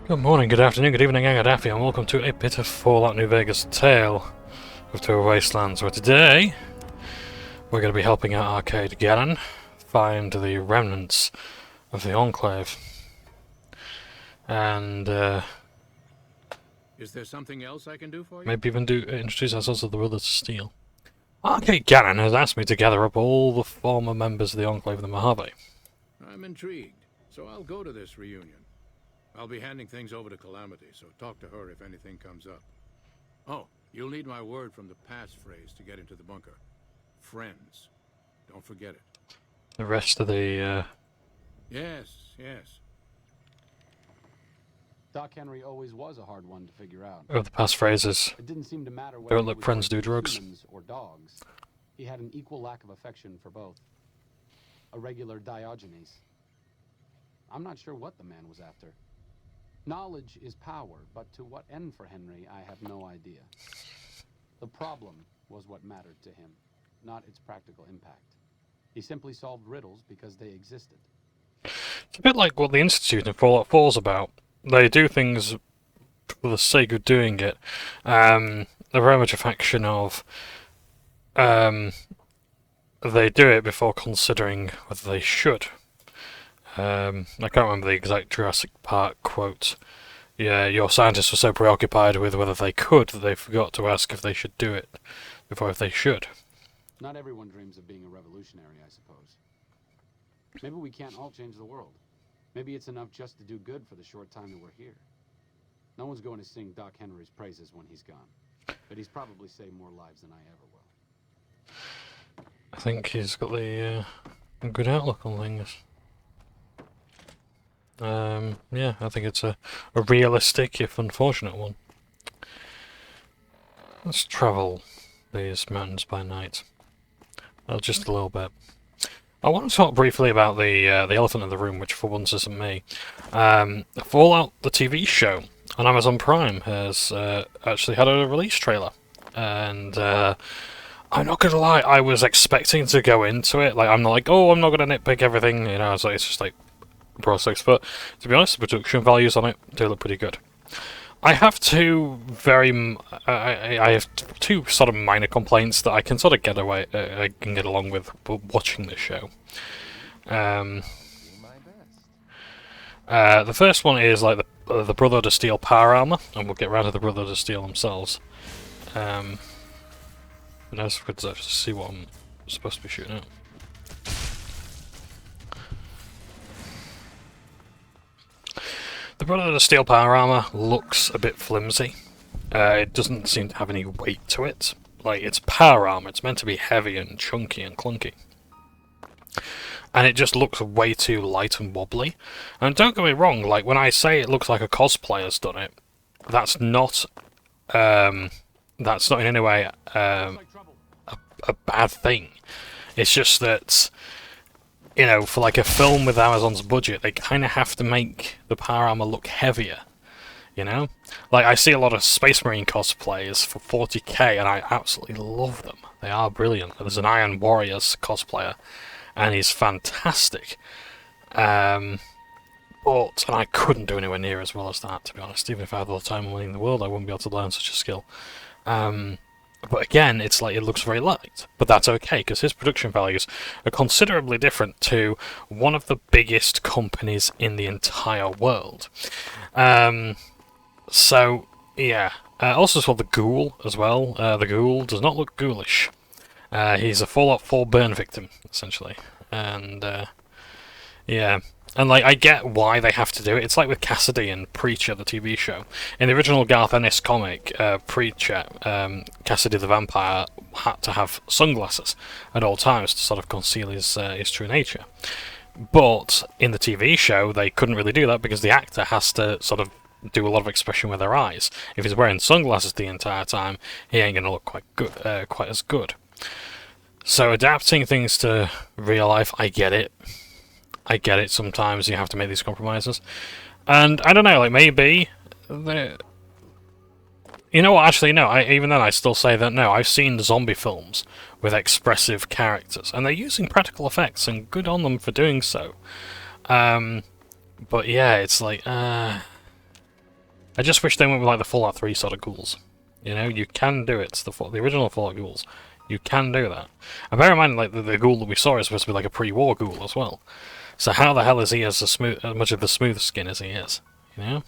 Good morning, good afternoon, good evening, I'm Napier, and welcome to a bit of Fallout New Vegas tale of two Wastelands, where today we're going to be helping out Arcade Gannon find the remnants of the Enclave. And is there something else I can do for you? maybe even introduce ourselves to the Brothers of Steel. Arcade Gannon has asked me to gather up all the former members of the Enclave of the Mojave. I'm intrigued, so I'll go to this reunion. I'll be handing things over to Calamity, so talk to her if anything comes up. Oh, you'll need my word from the passphrase to get into the bunker. Friends. Don't forget it. The rest of the, Yes. Doc Henry always was a hard one to figure out. of the past phrases. It didn't seem to matter whether Don't he let was friends do working with drugs. humans or dogs. He had an equal lack of affection for both. A regular Diogenes. I'm not sure what the man was after. Knowledge is power, but to what end for Henry, I have no idea. The problem was what mattered to him, not its practical impact. He simply solved riddles because they existed. It's a bit like what the Institute in Fallout 4 is about. They do things for the sake of doing it. They're very much a faction of they do it before considering whether they should. I can't remember the exact Jurassic Park quote. Yeah, your scientists were so preoccupied with whether they could that they forgot to ask if they should do it before if they should. Not everyone dreams of being a revolutionary, I suppose. Maybe we can't all change the world. Maybe it's enough just to do good for the short time that we're here. No one's going to sing Doc Henry's praises when he's gone. But he's probably saved more lives than I ever will. I think he's got the a good outlook on things. Yeah, I think it's a realistic, if unfortunate one. Let's travel these mountains by night. Well, just a little bit. I want to talk briefly about the elephant in the room, which for once isn't me. Fallout, the TV show, on Amazon Prime has actually had a release trailer. And I'm not gonna lie, I was expecting to go into it. Like, I'm not like, oh, I'm not gonna nitpick everything, you know, it's just like process, but to be honest, the production values on it do look pretty good. I have two I have two sort of minor complaints that I can sort of get away, I can get along with watching the show. The first one is like the Brotherhood of Steel power armor, and we'll get round to the Brotherhood of Steel themselves. But now it's good to see what I'm supposed to be shooting at. The Brotherhood of Steel power armor looks a bit flimsy. It doesn't seem to have any weight to it. Like, it's power armor, it's meant to be heavy and chunky and clunky. And it just looks way too light and wobbly. And don't get me wrong, like, when I say it looks like a cosplayer's done it, that's not in any way a bad thing. It's just that, you know, for like a film with Amazon's budget, they kind of have to make the power armor look heavier, you know? Like, I see a lot of Space Marine cosplays for 40k, and I absolutely love them. They are brilliant. There's an Iron Warriors cosplayer, and he's fantastic. And I couldn't do anywhere near as well as that, to be honest. Even if I had all the time and money in the world, I wouldn't be able to learn such a skill. But again, it's like, it looks very light. But that's okay, because his production values are considerably different to one of the biggest companies in the entire world. So, yeah. Also saw the Ghoul as well. The Ghoul does not look ghoulish. He's a Fallout 4 burn victim, essentially. And, yeah. And, like, I get why they have to do it. It's like with Cassidy and Preacher, the TV show. In the original Garth Ennis comic, Preacher, Cassidy the vampire had to have sunglasses at all times to sort of conceal his true nature. But in the TV show, they couldn't really do that because the actor has to sort of do a lot of expression with their eyes. If he's wearing sunglasses the entire time, he ain't going to look quite as good. So adapting things to real life, I get it. Sometimes you have to make these compromises. And, I don't know, like, maybe... You know what, actually, no, even then I still say that, no, I've seen zombie films with expressive characters, and they're using practical effects, and good on them for doing so. But yeah, it's like, I just wish they went with like the Fallout 3 sort of ghouls. You know, you can do it. It's the original Fallout ghouls. You can do that. And bear in mind, like the ghoul that we saw is supposed to be like a pre-war ghoul as well. So how the hell is he as much of the smooth skin as he is? You know.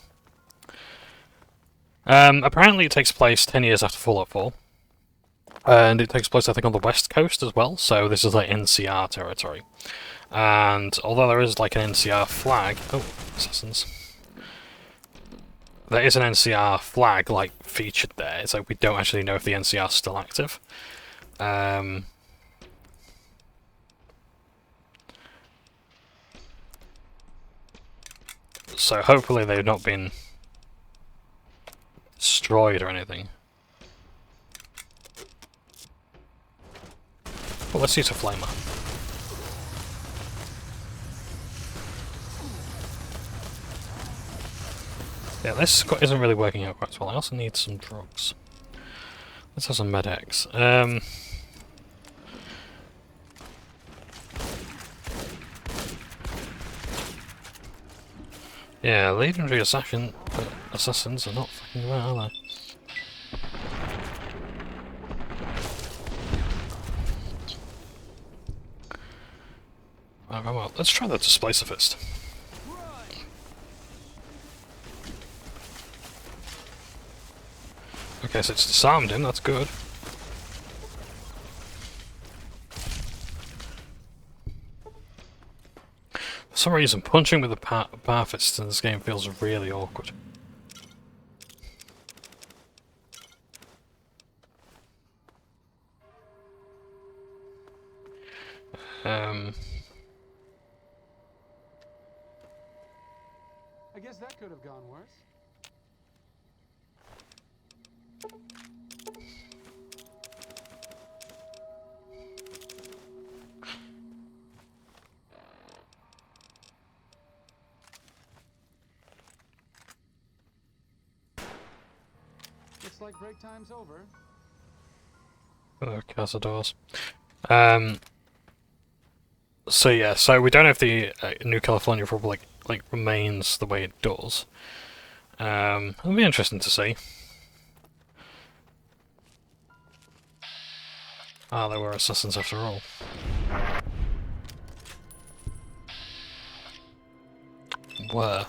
Apparently, it takes place 10 years after Fallout 4, and it takes place, I think, on the West Coast as well. So this is like NCR territory. And although there is like an NCR flag, oh, assassins. There is an NCR flag like featured there. It's like we don't actually know if the NCR is still active. So hopefully they've not been destroyed or anything. Well, let's use a flamer. Yeah, this isn't really working out quite well. I also need some drugs. Let's have some med-X. Yeah, legendary assassins are not fucking well, are they? Well, let's try the Displacer Fist. Okay, so it's disarmed him, that's good. For some reason, punching with the bar fist in this game feels really awkward. I guess that could have gone worse. Looks like break time's over. Oh, cazadors. So yeah, so we don't know if the New California Republic like remains the way it does. It'll be interesting to see. Ah, they were assassins after all. Were.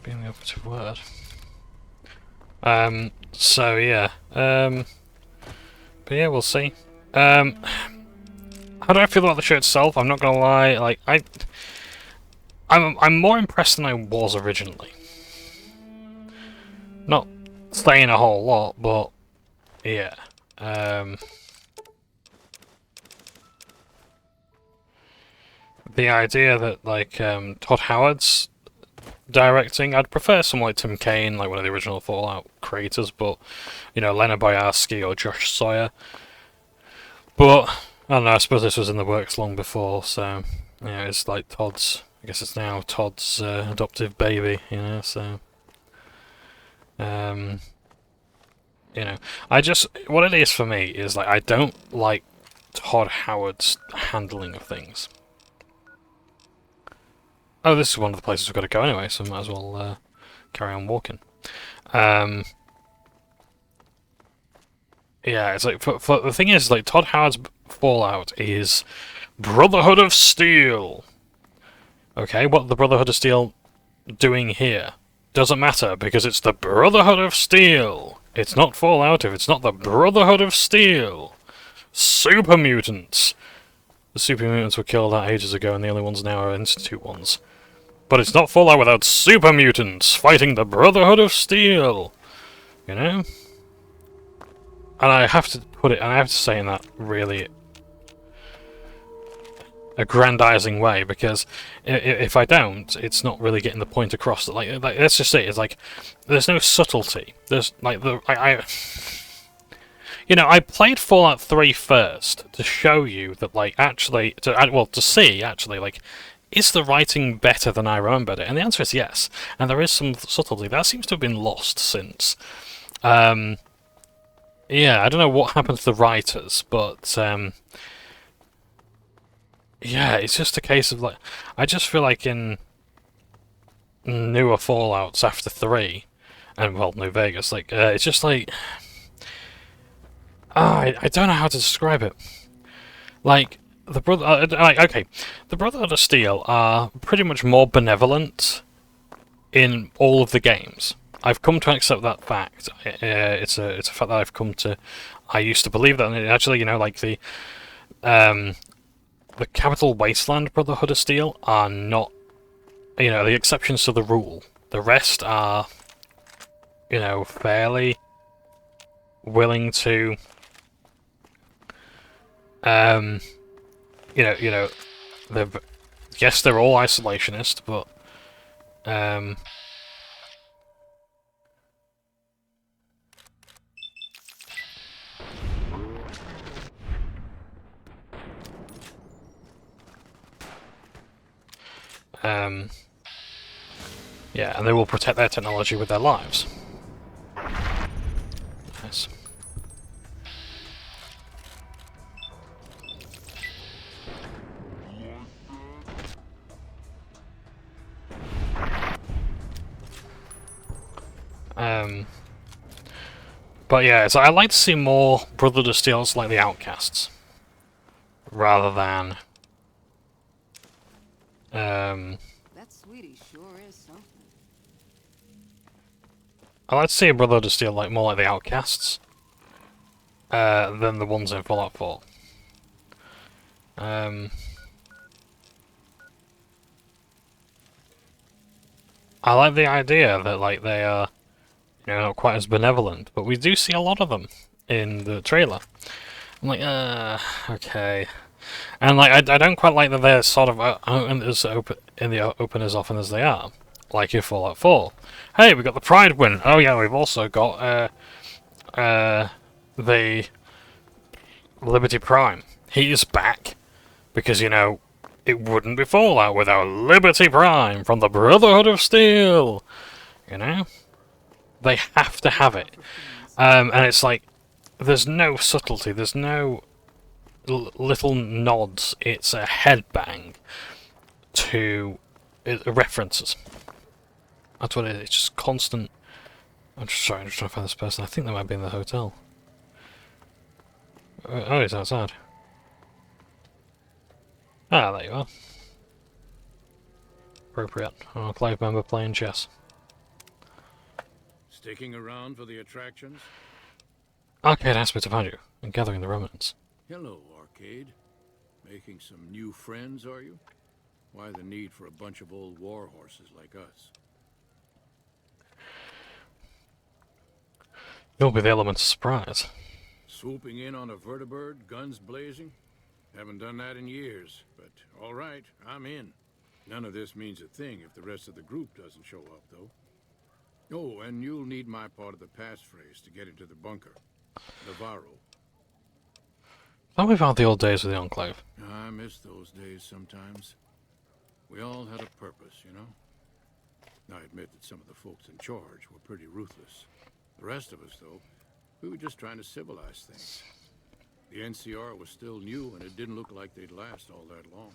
Being the operative word. So yeah. But yeah, we'll see. How do I feel about the show itself? I'm not gonna lie, like I'm more impressed than I was originally. Not saying a whole lot, but yeah. The idea that like Todd Howard's directing, I'd prefer someone like Tim Kaine, like one of the original Fallout creators, but you know, Leonard Boyarsky or Josh Sawyer. But I don't know, I suppose this was in the works long before, so you know, it's like Todd's, I guess it's now Todd's adoptive baby, you know, so you know, what it is for me is like I don't like Todd Howard's handling of things. Oh, this is one of the places we've got to go anyway, so might as well carry on walking. Yeah, it's like the thing is, like Todd Howard's Fallout is Brotherhood of Steel. Okay, what the Brotherhood of Steel doing here doesn't matter because it's the Brotherhood of Steel. It's not Fallout if it's not the Brotherhood of Steel. Super mutants. The super mutants were killed out ages ago, and the only ones now are Institute ones. But it's not Fallout without super mutants fighting the Brotherhood of Steel. You know? And I have to put it, and I have to say in that really aggrandizing way, because if I don't, it's not really getting the point across. Like let's just say it's like there's no subtlety. There's like you know, I played Fallout 3 first to show you that, like, actually, to see actually, like, is the writing better than I remembered it? And the answer is yes. And there is some subtlety that seems to have been lost since. Yeah, I don't know what happened to the writers, but Yeah, it's just a case of like, I just feel like in newer Fallouts after 3, and well, New Vegas, like, it's just like, I don't know how to describe it. Like, okay, the Brotherhood of Steel are pretty much more benevolent in all of the games. I've come to accept that fact. It's a fact that I've come to. I used to believe that, and actually, you know, like the Capital Wasteland Brotherhood of Steel are not, you know, the exceptions to the rule. The rest are, you know, fairly willing to, um, you know, they're, yes, they're all isolationist, but, um, um, yeah, and they will protect their technology with their lives. Yes. But yeah, so I like to see more Brotherhood of Steels like the Outcasts, rather than, That sweetie sure is something. I like to see a Brotherhood of Steel like more like the Outcasts, than the ones in Fallout 4. I like the idea that like they are, you know, not quite as benevolent, but we do see a lot of them in the trailer. I'm like, okay. And like, I don't quite like that they're sort of in the open as often as they are. Like in Fallout 4. Hey, we got the Pride win. Oh yeah, we've also got the Liberty Prime. He's back because, you know, it wouldn't be Fallout without Liberty Prime from the Brotherhood of Steel. You know, they have to have it, and it's like there's no subtlety. There's no little nods. It's a headbang to references. That's what it is. It's just constant. I'm just trying to find this person. I think they might be in the hotel. Oh, he's outside. Ah, there you are. Appropriate. Enclave member playing chess. Sticking around for the attractions? Arcade asked me to find you and gathering the remnants. Hello, Arcade. Making some new friends, are you? Why the need for a bunch of old war horses like us? You'll be the element of surprise. Swooping in on a vertibird, guns blazing? Haven't done that in years, but all right, I'm in. None of this means a thing if the rest of the group doesn't show up, though. Oh, and you'll need my part of the passphrase to get into the bunker. Navarro. Tell me about the old days of the Enclave. I miss those days sometimes. We all had a purpose, you know? I admit that some of the folks in charge were pretty ruthless. The rest of us, though, we were just trying to civilize things. The NCR was still new, and it didn't look like they'd last all that long.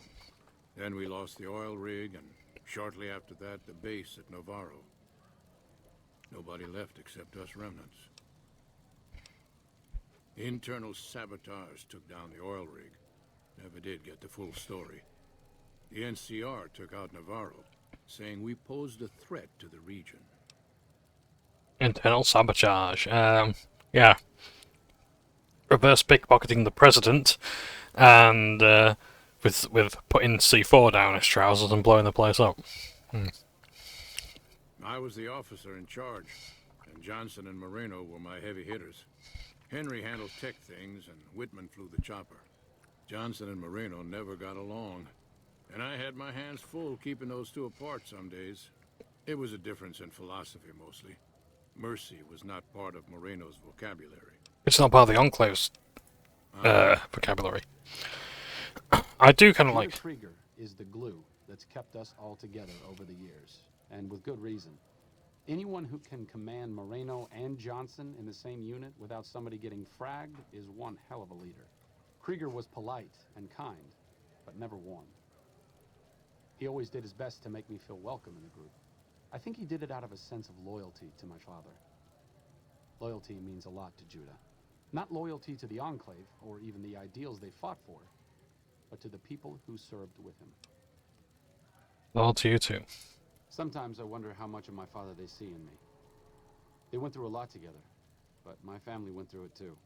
Then we lost the oil rig, and shortly after that, the base at Navarro. Nobody left except us remnants. Internal sabotage took down the oil rig. Never did get the full story. The NCR took out Navarro, saying we posed a threat to the region. Internal sabotage. Yeah. Reverse pickpocketing the president, and with putting C4 down his trousers and blowing the place up. I was the officer in charge, and Johnson and Moreno were my heavy hitters. Henry handled tech things, and Whitman flew the chopper. Johnson and Moreno never got along, and I had my hands full keeping those two apart some days. It was a difference in philosophy, mostly. Mercy was not part of Moreno's vocabulary. It's not part of the Enclave's vocabulary. I do kind of Peter like... Krieger is the glue that's kept us all together over the years, and with good reason. Anyone who can command Moreno and Johnson in the same unit without somebody getting fragged is one hell of a leader. Krieger was polite and kind, but never won. He always did his best to make me feel welcome in the group. I think he did it out of a sense of loyalty to my father. Loyalty means a lot to Judah. Not loyalty to the Enclave, or even the ideals they fought for, but to the people who served with him. Well, to you too. Sometimes I wonder how much of my father they see in me. They went through a lot together, but my family went through it too.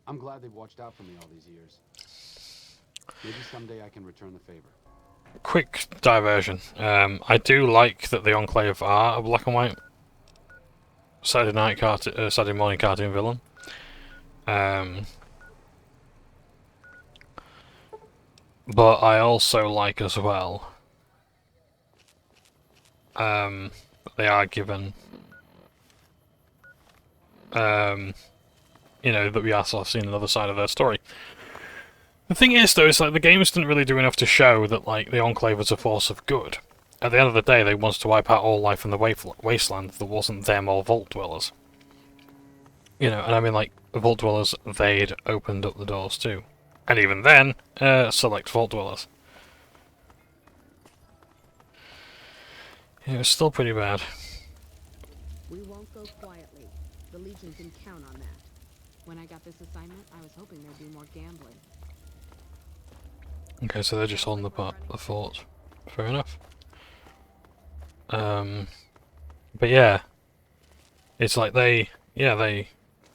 I'm glad they've watched out for me all these years. Maybe someday I can return the favor. Quick diversion. I do like that the Enclave are a black and white Saturday morning cartoon villain. But I also like as well they are given you know, that we are sort of seeing another side of their story. The thing is, though, is like the games didn't really do enough to show that like the Enclave was a force of good. At the end of the day, they wanted to wipe out all life in the Wastelands that wasn't them or Vault Dwellers. You know, and I mean, like, Vault Dwellers, they'd opened up the doors too. And even then, select Vault Dwellers. It was still pretty bad. We won't go quietly. The Legion can count on that. When I got this assignment, I was hoping there'd be more gambling. Okay, so they're just holding the fort. Fair enough. But yeah, it's like they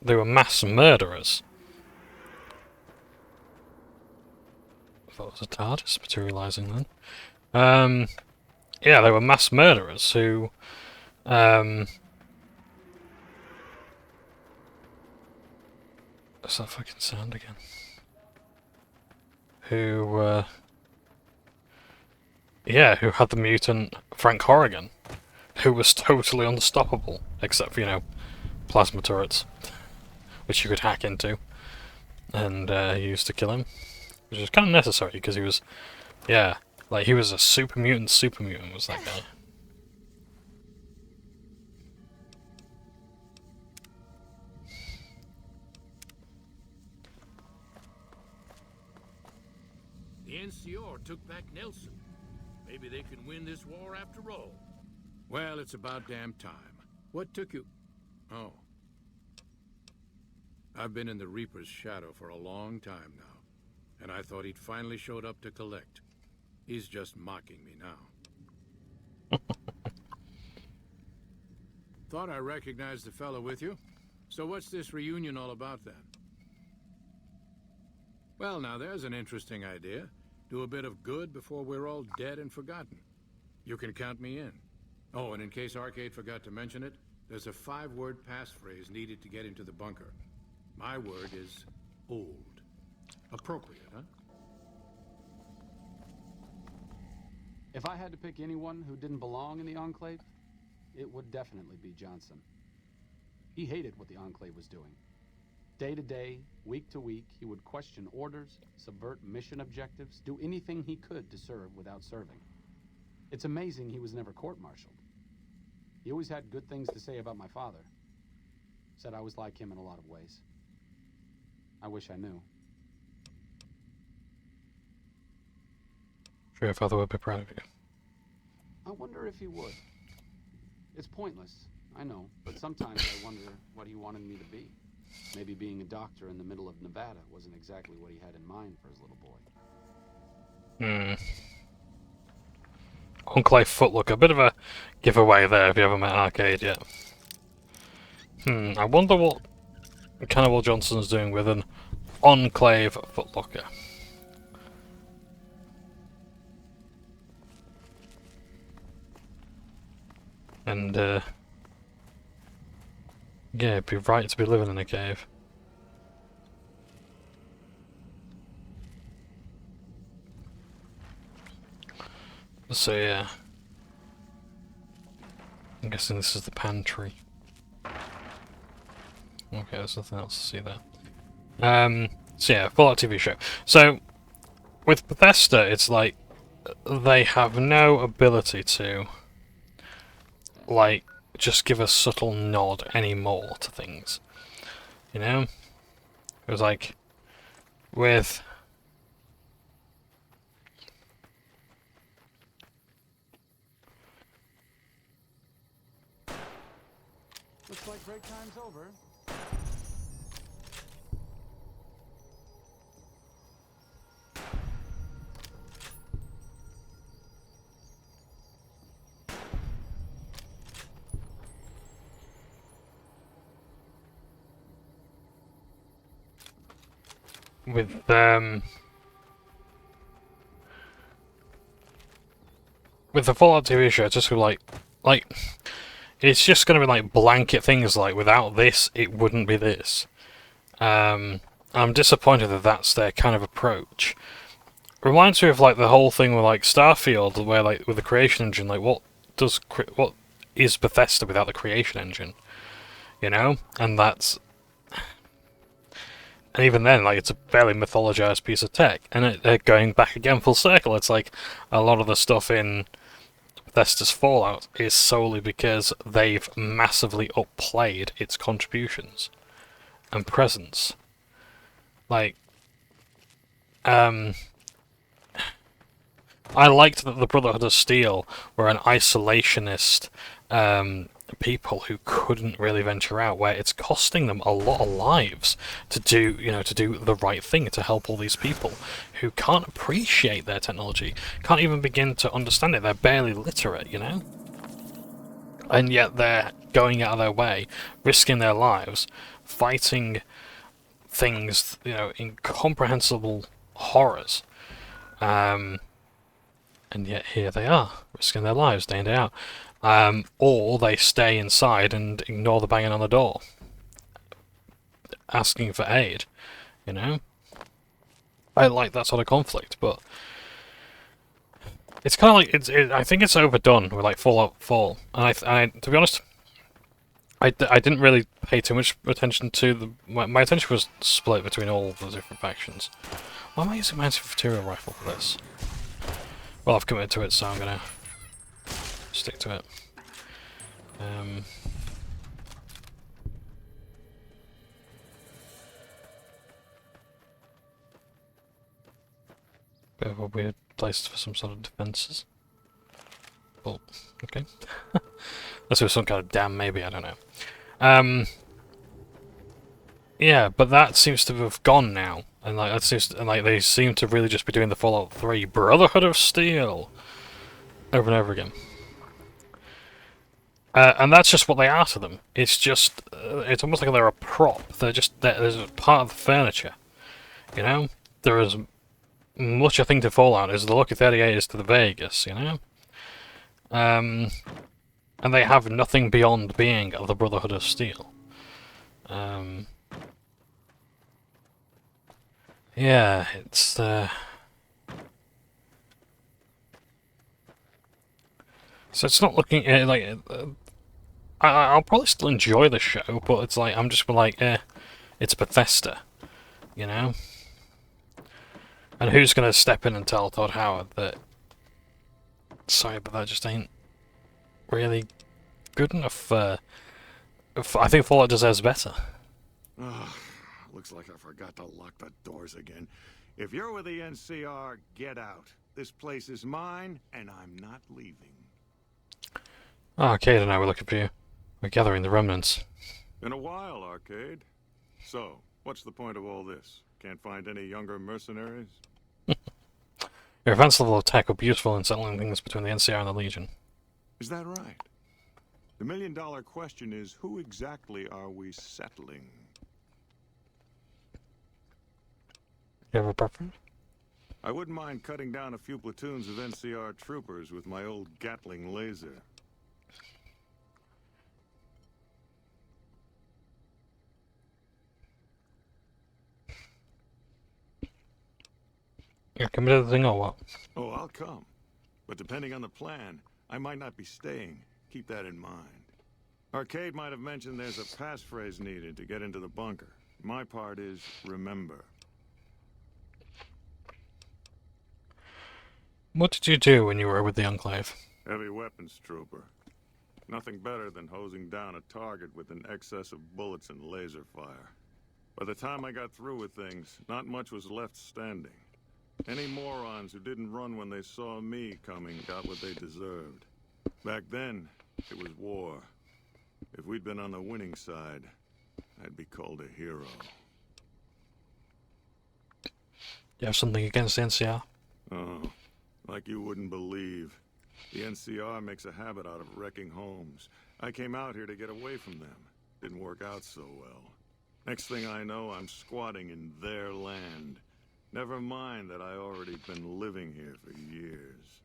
were mass murderers. I thought it was a TARDIS materializing then. Yeah, they were mass murderers who, what's that fucking sound again? Who had the mutant Frank Horrigan, who was totally unstoppable, except for, you know, plasma turrets, which you could hack into, and use to kill him, which was kind of necessary, because he was, yeah, like, he was a super mutant, was that guy. The NCR took back Nelson. Maybe they can win this war after all. Well, it's about damn time. What took you... Oh. I've been in the Reaper's shadow for a long time now, and I thought he'd finally showed up to collect. He's just mocking me now. Thought I recognized the fellow with you. So what's this reunion all about then? Well, now there's an interesting idea. Do a bit of good before we're all dead and forgotten. You can count me in. Oh, and in case Arcade forgot to mention it, there's a 5-word passphrase needed to get into the bunker. My word is old. Appropriate, huh? If I had to pick anyone who didn't belong in the Enclave, it would definitely be Johnson. He hated what the Enclave was doing. Day to day, week to week, he would question orders, subvert mission objectives, do anything he could to serve without serving. It's amazing he was never court-martialed. He always had good things to say about my father. Said I was like him in a lot of ways. I wish I knew. Sure, your father would be proud of you. I wonder if he would. It's pointless, I know, but sometimes I wonder what he wanted me to be. Maybe being a doctor in the middle of Nevada wasn't exactly what he had in mind for his little boy. Enclave Footlocker, a bit of a giveaway there if you haven't met Arcade yet. I wonder what Cannibal Johnson's doing with an Enclave Footlocker. And, yeah, it'd be right to be living in a cave. So, yeah. I'm guessing this is the pantry. Okay, there's nothing else to see there. So yeah, Fallout TV show. So, with Bethesda, it's like, they have no ability to, like, just give a subtle nod anymore to things. You know? It was like, with Looks like break time's over. With the Fallout TV show, it's just like it's just gonna be like blanket things like without this, it wouldn't be this. I'm disappointed that that's their kind of approach. Reminds me of like the whole thing with like Starfield, where like with the creation engine, like what is Bethesda without the creation engine? You know, and even then, like, it's a fairly mythologized piece of tech, and they're going back again full circle. It's like a lot of the stuff in Bethesda's Fallout is solely because they've massively upplayed its contributions and presence. Like, I liked that the Brotherhood of Steel were an isolationist people who couldn't really venture out, where it's costing them a lot of lives to do the right thing, to help all these people who can't appreciate their technology, can't even begin to understand it. They're barely literate, you know, and yet they're going out of their way, risking their lives, fighting things, you know, incomprehensible horrors, and yet here they are, risking their lives day in day out. Or they stay inside and ignore the banging on the door, asking for aid, you know? I like that sort of conflict, but it's kind of like, I think it's overdone with like Fallout 4, and I to be honest, I didn't really pay too much attention to my attention was split between all the different factions. Why am I using my anti-material rifle for this? Well, I've committed to it, so I'm gonna stick to it. Bit of a weird place for some sort of defences. Oh, okay. Unless it was some kind of dam, maybe, I don't know. Yeah, but that seems to have gone now, and like they seem to really just be doing the Fallout 3 Brotherhood of Steel over and over again. And that's just what they are to them. It's just, it's almost like they're a prop. They're a part of the furniture. You know? They're as much a thing to Fallout as the Lucky 38 is to the Vegas, you know? And they have nothing beyond being the Brotherhood of Steel. Yeah, it's, so it's not looking like I'll probably still enjoy the show, but it's like I'm just like, it's Bethesda, you know. And who's gonna step in and tell Todd Howard that? Sorry, but that just ain't really good enough. I think Fallout deserves better. Looks like I forgot to lock the doors again. If you're with the NCR, get out. This place is mine, and I'm not leaving. Arcade and I were looking for you. We're gathering the remnants. In a while, Arcade. So, what's the point of all this? Can't find any younger mercenaries? Your advanced level of tech will be useful in settling things between the NCR and the Legion. Is that right? The million-dollar question is, who exactly are we settling? You have a preference? I wouldn't mind cutting down a few platoons of NCR troopers with my old Gatling laser. You're committed to the thing or what? Oh, I'll come. But depending on the plan, I might not be staying. Keep that in mind. Arcade might have mentioned there's a passphrase needed to get into the bunker. My part is remember. What did you do when you were with the Enclave? Heavy weapons trooper. Nothing better than hosing down a target with an excess of bullets and laser fire. By the time I got through with things, not much was left standing. Any morons who didn't run when they saw me coming got what they deserved. Back then, it was war. If we'd been on the winning side, I'd be called a hero. You have something against the NCR? Oh, like you wouldn't believe. The NCR makes a habit out of wrecking homes. I came out here to get away from them. Didn't work out so well. Next thing I know, I'm squatting in their land. Never mind that I already been living here for years.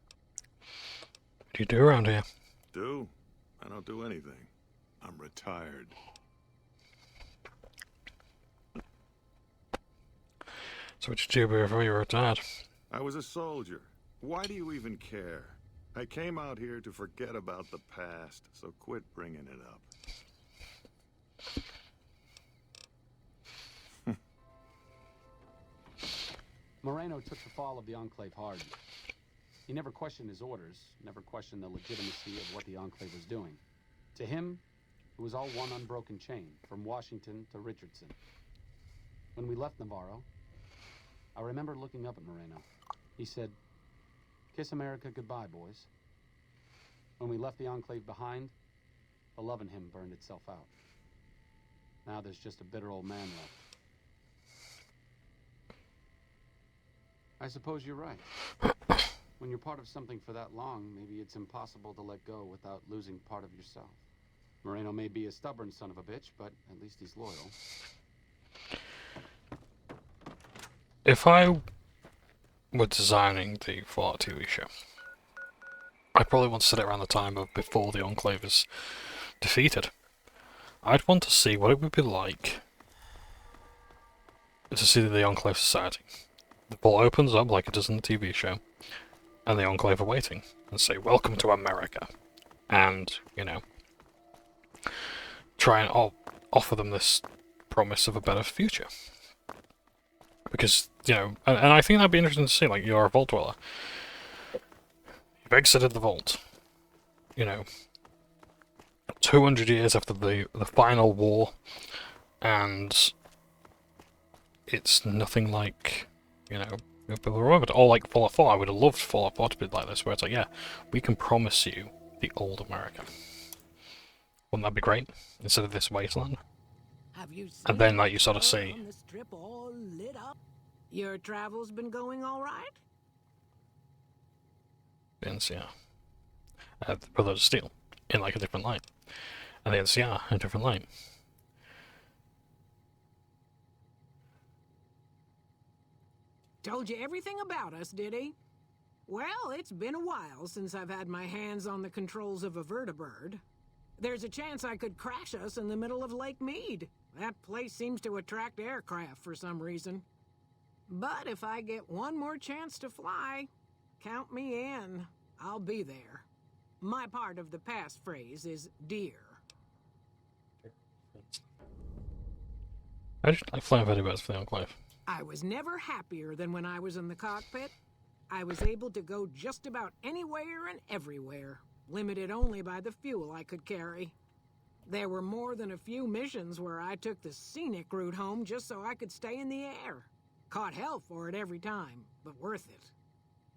What do you do around here? Do? I don't do anything. I'm retired. So what did you do before you were retired? I was a soldier. Why do you even care? I came out here to forget about the past, so quit bringing it up. Moreno took the fall of the Enclave hard. He never questioned his orders, never questioned the legitimacy of what the Enclave was doing. To him, it was all one unbroken chain, from Washington to Richardson. When we left Navarro, I remember looking up at Moreno. He said, "Kiss America goodbye, boys." When we left the Enclave behind, the love in him burned itself out. Now there's just a bitter old man left. I suppose you're right. When you're part of something for that long, maybe it's impossible to let go without losing part of yourself. Moreno may be a stubborn son of a bitch, but at least he's loyal. If I were designing the Fallout TV show, I'd probably want to set it around the time of before the Enclave is defeated. I'd want to see what it would be like to see the Enclave society. The ball opens up like it does in the TV show, and the Enclave are waiting, and say, "Welcome to America," and, you know, try and offer them this promise of a better future. Because, you know, and I think that'd be interesting to see, like, you're a Vault Dweller. You've exited the Vault. You know, 200 years after the final war, and it's nothing like, you know, people remembered. Or like Fallout 4, I would have loved Fallout 4 to be like this, where it's like, yeah, we can promise you the old America. Wouldn't that be great? Instead of this wasteland. Have you seen And then, like, you sort of the see... on the strip all lit up? Your travels been going all right? the NCR. The Brothers of Steel in like a different light. And the NCR in a different light. Told you everything about us, did he? Well, it's been a while since I've had my hands on the controls of a vertibird. There's a chance I could crash us in the middle of Lake Mead. That place seems to attract aircraft for some reason. But if I get one more chance to fly, count me in. I'll be there. My part of the passphrase is dear. I just like flying vertibirds for the Enclave. I was never happier than when I was in the cockpit. I was able to go just about anywhere and everywhere, limited only by the fuel I could carry. There were more than a few missions where I took the scenic route home just so I could stay in the air. Caught hell for it every time, but worth it.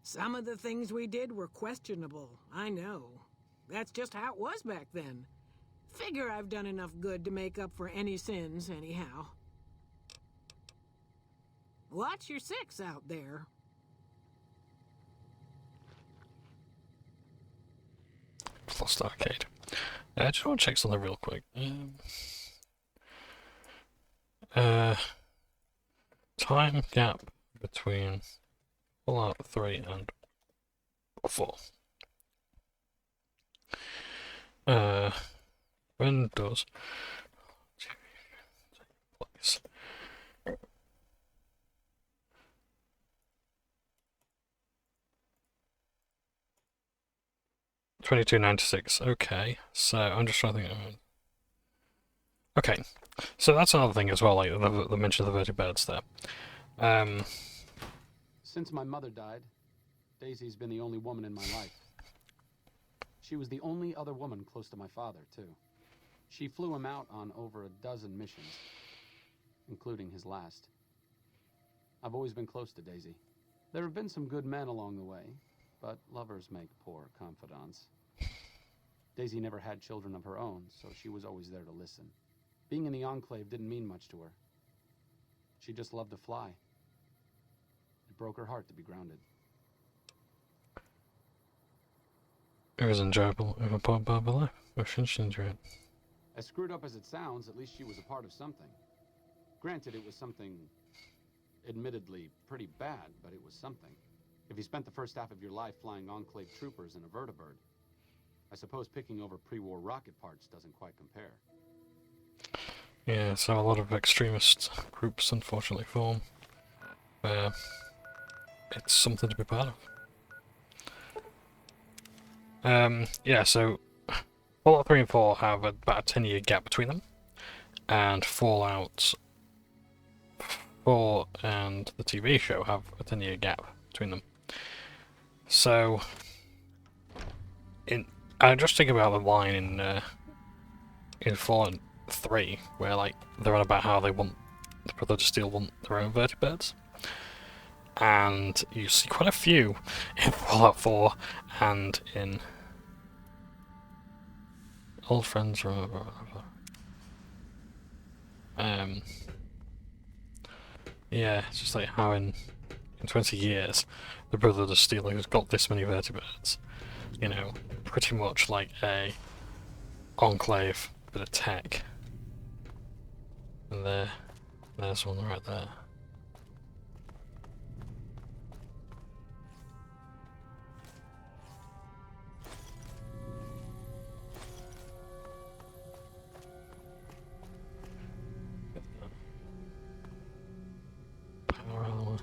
Some of the things we did were questionable, I know. That's just how it was back then. Figure I've done enough good to make up for any sins, anyhow. Watch your six out there. Lost Arcade. I just want to check something real quick. Time gap between Fallout 3 and 4. When does place? $22.96. Okay, so I'm just trying to think. Okay, so that's another thing as well. Like the mention of the vertibirds there. Since my mother died, Daisy's been the only woman in my life. She was the only other woman close to my father, too. She flew him out on over a dozen missions, including his last. I've always been close to Daisy. There have been some good men along the way, but lovers make poor confidants. Daisy never had children of her own, so she was always there to listen. Being in the Enclave didn't mean much to her. She just loved to fly. It broke her heart to be grounded. It was enjoyable, of a part of her life. She enjoyed it. As screwed up as it sounds, at least she was a part of something. Granted, it was something admittedly pretty bad, but it was something. If you spent the first half of your life flying Enclave troopers in a vertibird, I suppose picking over pre-war rocket parts doesn't quite compare. Yeah, so a lot of extremist groups unfortunately form where it's something to be part of. Yeah, so Fallout 3 and 4 have about a 10-year gap between them, and Fallout 4 and the TV show have a 10-year gap between them. So, I just think about the line in Fallout 3, where like they're on about how they want the Brotherhood of Steel want their own vertibirds, and you see quite a few in Fallout 4 and in Old Friends or whatever. Yeah, it's just like how in 20 years the Brotherhood of Steel has got this many vertibirds. You know, pretty much like a Enclave bit of tech. And there's one right there. Power armor.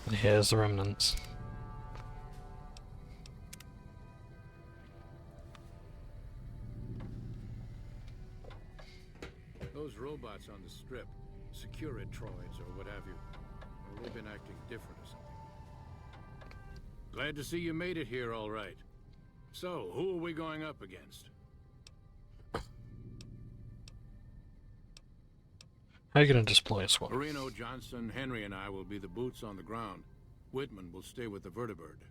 And here's the remnants. Those robots on the strip, Securitroids or what have you, well, they've been acting different or something. Glad to see you made it here all right. So, who are we going up against? How are you going to display a SWAT? Moreno, Johnson, Henry, and I will be the boots on the ground. Whitman will stay with the vertibird.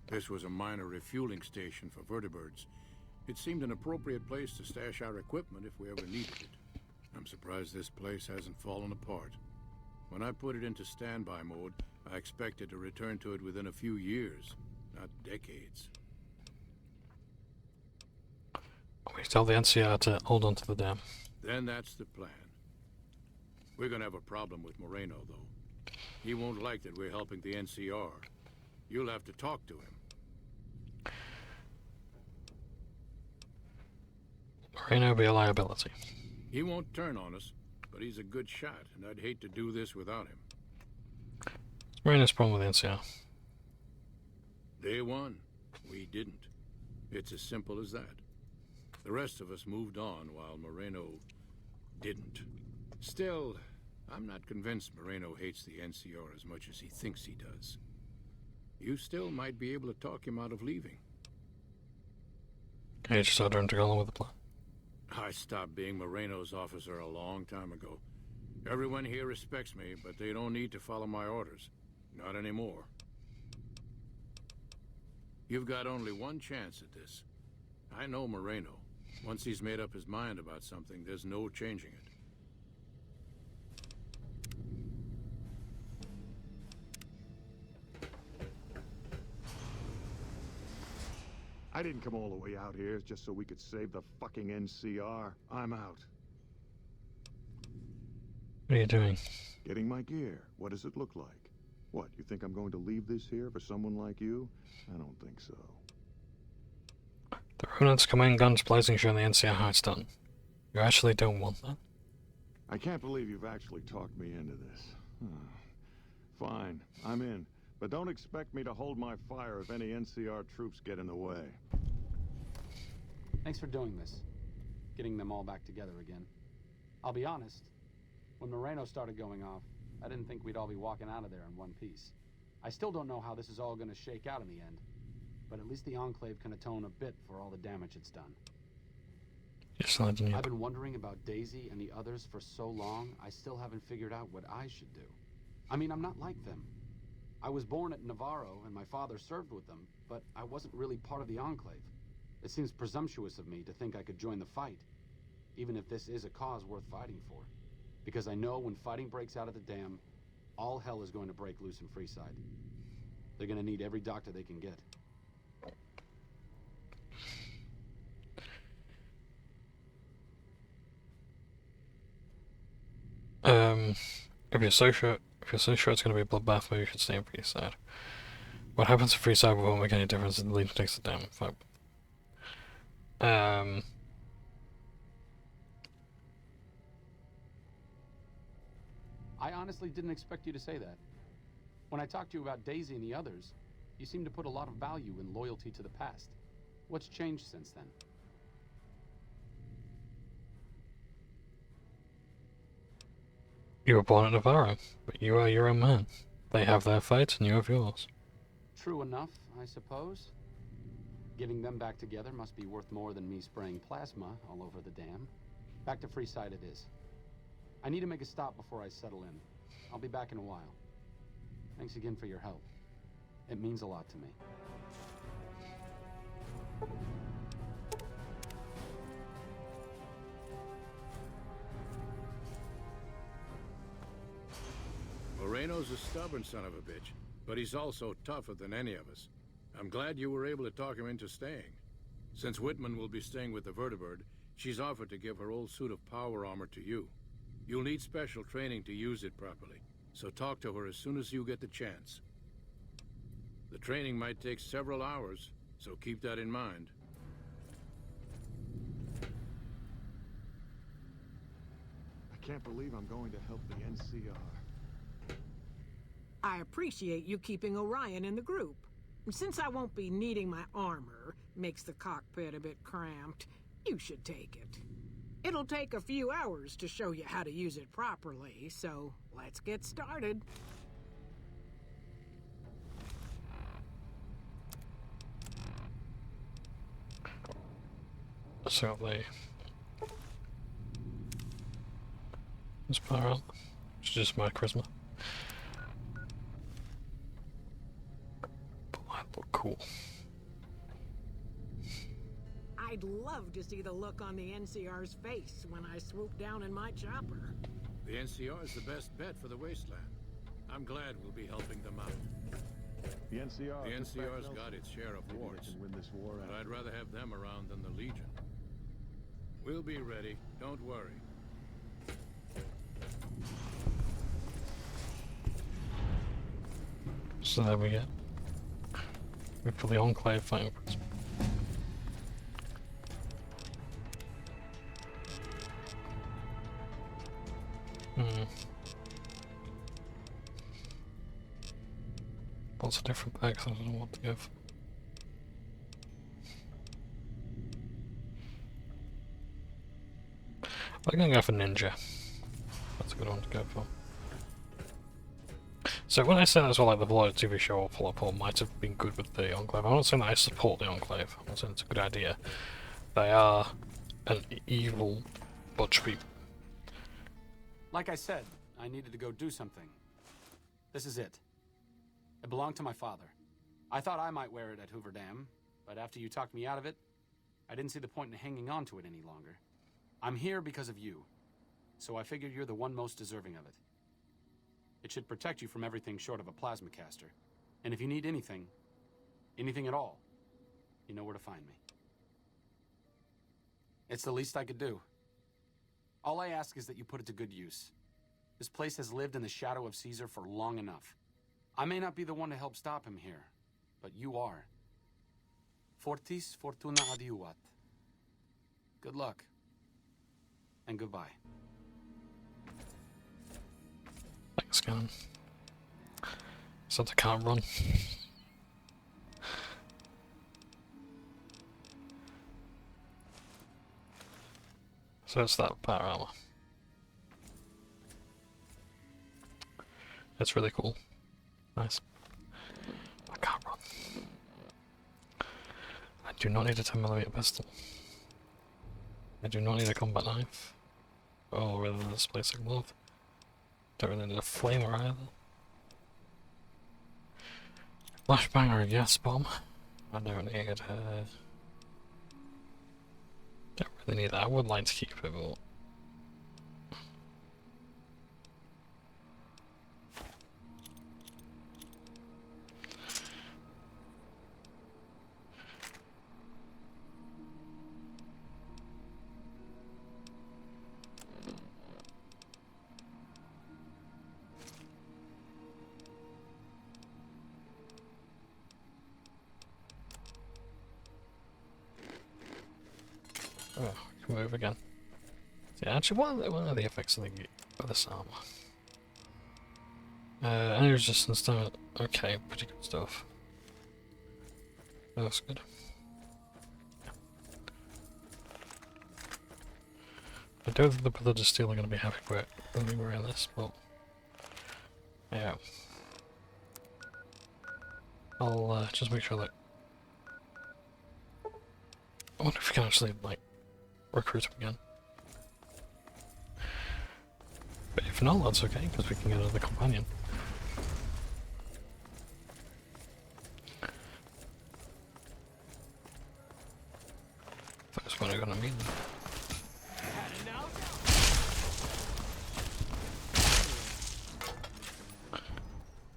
This was a minor refueling station for vertibirds. It seemed an appropriate place to stash our equipment if we ever needed it. I'm surprised this place hasn't fallen apart. When I put it into standby mode, I expected to return to it within a few years, not decades. We tell the NCR to hold on to the dam. Then that's the plan. We're gonna have a problem with Moreno, though. He won't like that we're helping the NCR. You'll have to talk to him. Moreno will be a liability. He won't turn on us, but he's a good shot, and I'd hate to do this without him. Moreno's problem with the NCR. Day one, we didn't. It's as simple as that. The rest of us moved on while Moreno didn't. Still, I'm not convinced Moreno hates the NCR as much as he thinks he does. You still might be able to talk him out of leaving. Can you just order him to go along with the plan? I stopped being Moreno's officer a long time ago. Everyone here respects me, but they don't need to follow my orders. Not anymore. You've got only one chance at this. I know Moreno. Once he's made up his mind about something, there's no changing it. I didn't come all the way out here just so we could save the fucking NCR. I'm out. What are you doing? Getting my gear. What does it look like? What, you think I'm going to leave this here for someone like you? I don't think so. The Reunites come in, guns blazing, showing the NCR how it's done. You actually don't want that? I can't believe you've actually talked me into this. Fine, I'm in. But don't expect me to hold my fire if any NCR troops get in the way. Thanks for doing this. Getting them all back together again. I'll be honest, when Moreno started going off, I didn't think we'd all be walking out of there in one piece. I still don't know how this is all gonna shake out in the end. but at least the Enclave can atone a bit for all the damage it's done. Yes, I didn't. I've been wondering about Daisy and the others for so long, I still haven't figured out what I should do. I mean, I'm not like them. I was born at Navarro, and my father served with them, but I wasn't really part of the Enclave. It seems presumptuous of me to think I could join the fight, even if this is a cause worth fighting for. Because I know when fighting breaks out at the dam, all hell is going to break loose in Freeside. They're going to need every doctor they can get. If you're so sure it's going to be a bloodbath, maybe you should stay in Freeside. What happens to Freeside won't make any difference in the Legion takes the dam. Fuck. I honestly didn't expect you to say that. When I talked to you about Daisy and the others, you seemed to put a lot of value in loyalty to the past. What's changed since then? You were born at Navarro, but you are your own man. They have their fights and you have yours. True enough, I suppose. Getting them back together must be worth more than me spraying plasma all over the dam. Back to Freeside it is. I need to make a stop before I settle in. I'll be back in a while. Thanks again for your help. It means a lot to me. Moreno's a stubborn son of a bitch, but he's also tougher than any of us. I'm glad you were able to talk him into staying. Since Whitman will be staying with the Vertibird, she's offered to give her old suit of power armor to you. You'll need special training to use it properly, so talk to her as soon as you get the chance. The training might take several hours, so keep that in mind. I can't believe I'm going to help the NCR. I appreciate you keeping Orion in the group. Since I won't be needing my armor, makes the cockpit a bit cramped, you should take it. It'll take a few hours to show you how to use it properly, so let's get started. So they... It's power up. It's just my charisma. But that look cool. I'd love to see the look on the NCR's face when I swoop down in my chopper. The NCR is the best bet for the Wasteland. I'm glad we'll be helping them out. The NCR. The NCR's got its share of wars, win this war but I'd rather have them around than the Legion. We'll be ready, don't worry. So there we get. Wait for the Enclave fighting for us. Lots of different packs, I don't know what to give. I'm gonna go for Ninja. That's a good one to go for. So when I say that's all like the Vault TV show or Fallout might have been good with the Enclave, I'm not saying that I support the Enclave. I'm not saying it's a good idea. They are an evil bunch of people. Like I said, I needed to go do something. This is it. It belonged to my father. I thought I might wear it at Hoover Dam, but after you talked me out of it, I didn't see the point in hanging on to it any longer. I'm here because of you, so I figured you're the one most deserving of it. It should protect you from everything short of a plasma caster. And if you need anything, anything at all, you know where to find me. It's the least I could do. All I ask is that you put it to good use. This place has lived in the shadow of Caesar for long enough. I may not be the one to help stop him here, but you are. Fortis fortuna adiuvat. Good luck. And goodbye. Thanks, Gun. Except I can't run. So it's that power armor. It's really cool. Nice. I can't run. I do not need a 10mm pistol. I do not need a combat knife. Oh, rather than a displacer glove. Don't really need a flamer either. Flashbang or a gas bomb. I don't need don't really need that. I would like to keep it, but oh, I can move again. Yeah, actually, what are the effects of this armor? Any resistance to it. Okay, pretty good stuff. That's good. I don't think the Brothers of Steel are going to be happy with when we're in this, but yeah. I'll just make sure that. I wonder if we can actually, like, recruit him again. But if not, that's okay, because we can get another companion. First one I'm gonna meet them.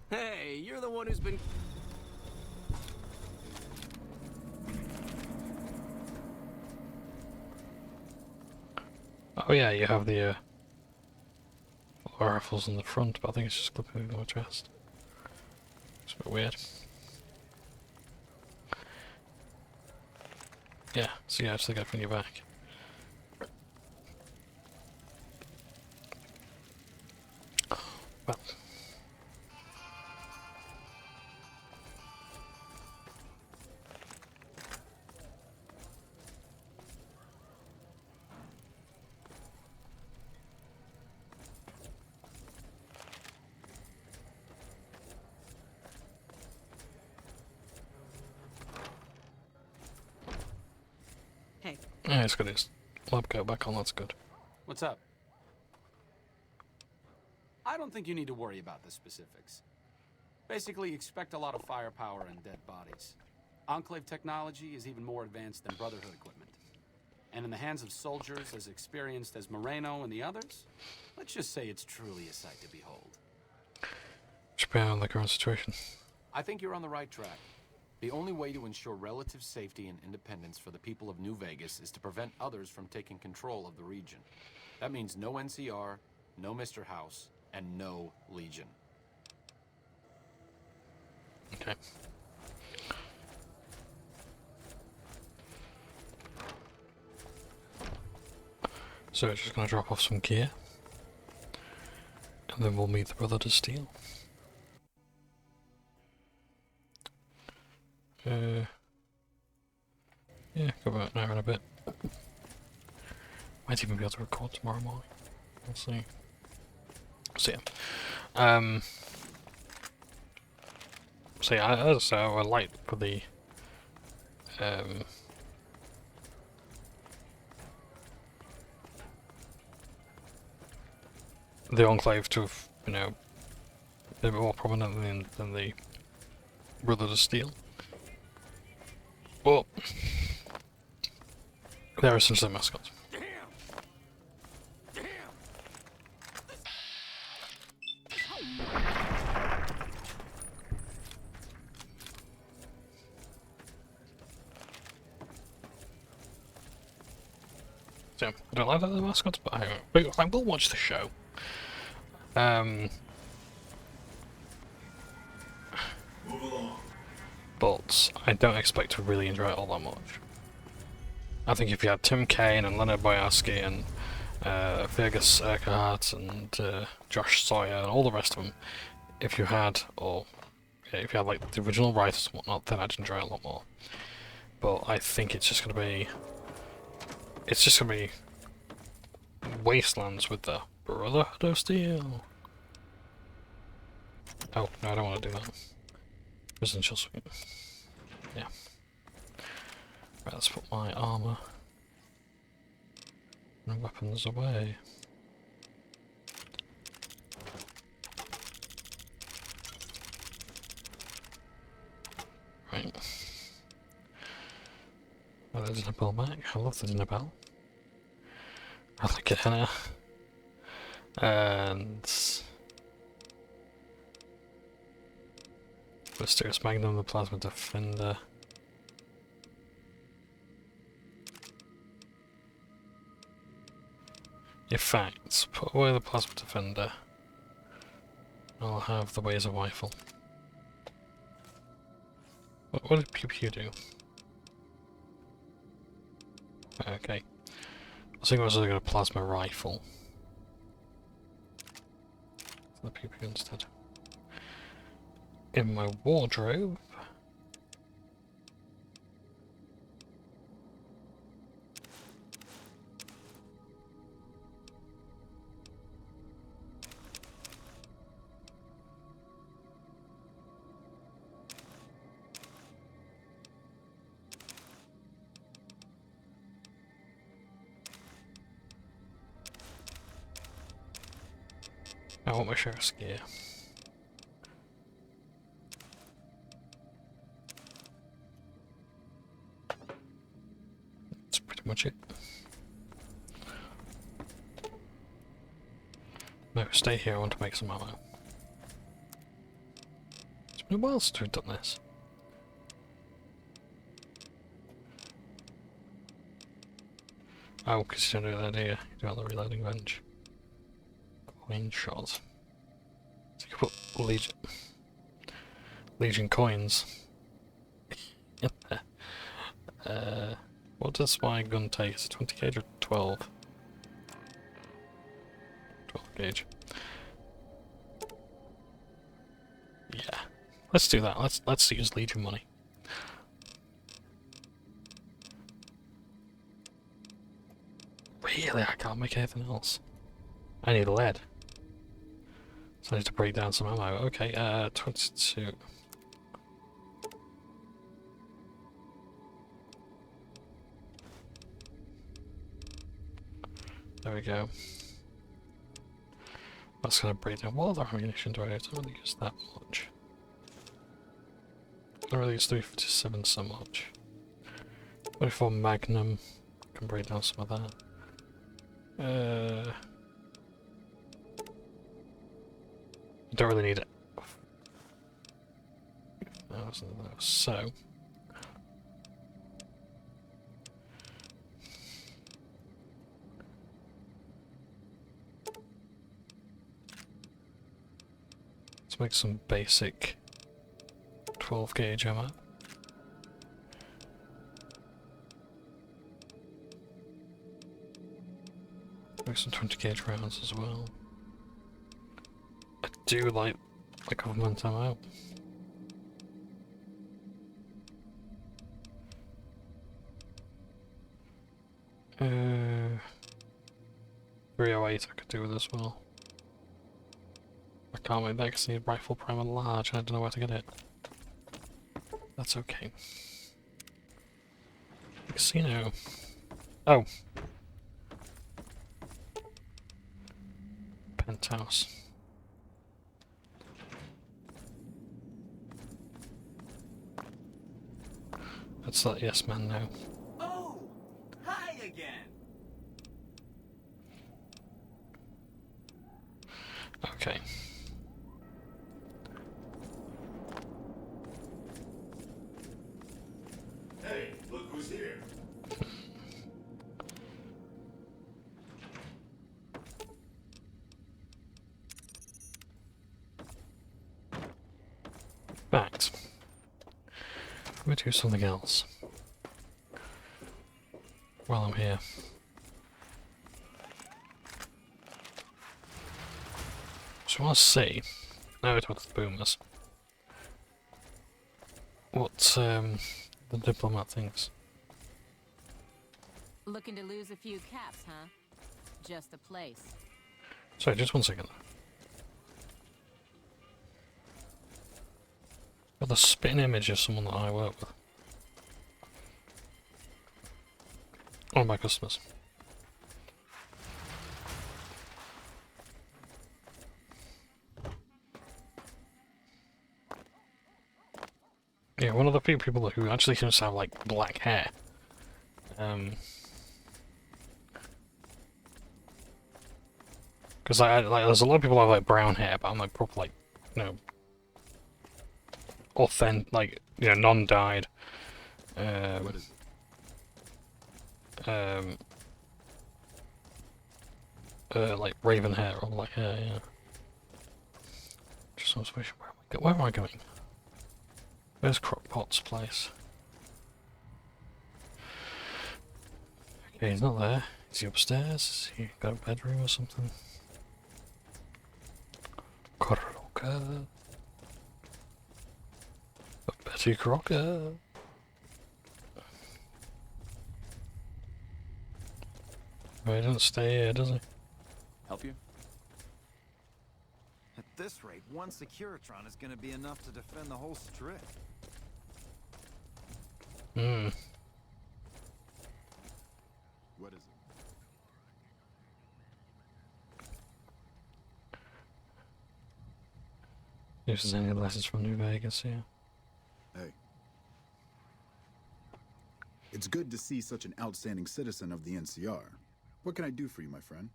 Hey, you're the one who's been... Oh yeah, you have the rifles in the front, but I think it's just clipping on my chest. It's a bit weird. Yeah, so you actually get from your back. Well. Hey. Yeah, it's got his lab coat back on, that's good. What's up? I don't think you need to worry about the specifics. Basically, expect a lot of firepower and dead bodies. Enclave technology is even more advanced than Brotherhood equipment. And in the hands of soldiers as experienced as Moreno and the others, let's just say it's truly a sight to behold. Depending on the current situation. I think you're on the right track. The only way to ensure relative safety and independence for the people of New Vegas is to prevent others from taking control of the region. That means no NCR, no Mr. House, and no Legion. Okay. So it's just gonna drop off some gear. And then we'll meet the Brother to Steel. Yeah, go about an hour and a bit. Might even be able to record tomorrow morning. We'll see. So yeah. So yeah, as I say, I would like for the Enclave to have, you know, a bit more prominent than the Brothers of Steel. But they're essentially mascots. So, I don't like that they're mascots, but I will watch the show. But I don't expect to really enjoy it all that much. I think if you had Tim Kaine and Leonard Boyarsky and Fergus Urquhart and Josh Sawyer and all the rest of them, if you had like the original writers and whatnot, then I'd enjoy it a lot more. But I think it's just gonna be Wastelands with the Brotherhood of Steel. Oh no, I don't want to do that. Residential suite. Yeah. Right, let's put my armour and weapons away. Right. Oh, there's a dinner bell back. I love the dinner bell. I like it here. And Mysterious Magnum, the Plasma Defender. In fact, put away the Plasma Defender. I'll have the Laser Rifle. What did Pew Pew do? Okay. I was thinking I was going to get a Plasma Rifle. The Pew Pew instead. In my wardrobe. I want my sheriff's gear. That's pretty much it. No, stay here, I want to make some ammo. It's been a while since we've done this. Oh, because you don't do that, do you? You do it on the reloading bench. Coin shot. So you can put Legion coins in there. What does my gun take? Is it 20 gauge or 12? 12 gauge. Yeah. Let's do that. Let's use Legion money. Really, I can't make anything else. I need lead. So I need to break down some ammo. Okay, 22. There we go. That's gonna break down. What other ammunition do I have? I don't really use that much. I don't really use 357 so much. 24 Magnum. Can break down some of that. Don't really need it. So let's make some basic 12 gauge ammo. Make some 20 gauge rounds as well. I do like government ammo. Uh, 308 I could do with as well. I can't make that because I need rifle primer large and I don't know where to get it. That's okay. Casino. Oh. Penthouse. Let's let Yes Man know. Oh, hi again. Okay. Hey, look who's here. Fact. Let me do something else. While I'm here. So I want to see. Now it's with the boomers. What the diplomat thinks. Looking to lose a few caps, huh? Just a place. Sorry, just 1 second. Got the spitting image of someone that I work with. One of my customers. Yeah, one of the few people who actually seems to have like black hair. Because like there's a lot of people who have like brown hair, but I'm like proper like, you know, authentic, like, you know, non-dyed. Like raven hair or black hair, yeah. Just want to wish, where am I going? Where's Crockpot's place? Okay, he's not there. Is he upstairs? Has he got a bedroom or something? Crocker. Betty Crocker. Well, he doesn't stay here, does he? Help you? At this rate, one Securitron is going to be enough to defend the whole strip. Hmm. What is it? If there's any lessons from New Vegas here. Hey. It's good to see such an outstanding citizen of the NCR. What can I do for you, my friend?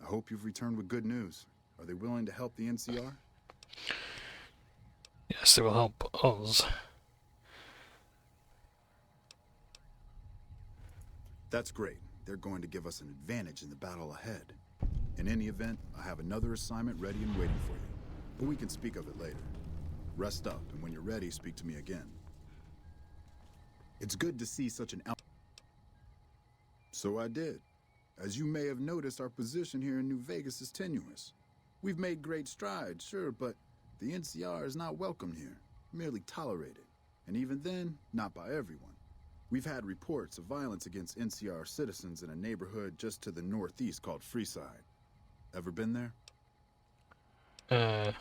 I hope you've returned with good news. Are they willing to help the NCR? Yes, they will help us. That's great. They're going to give us an advantage in the battle ahead. In any event, I have another assignment ready and waiting for you. But we can speak of it later. Rest up, and when you're ready, speak to me again. It's good to see such an So I did. As you may have noticed, our position here in New Vegas is tenuous. We've made great strides, sure, but the NCR is not welcome here, merely tolerated. And even then, not by everyone. We've had reports of violence against NCR citizens in a neighborhood just to the northeast called Freeside. Ever been there? I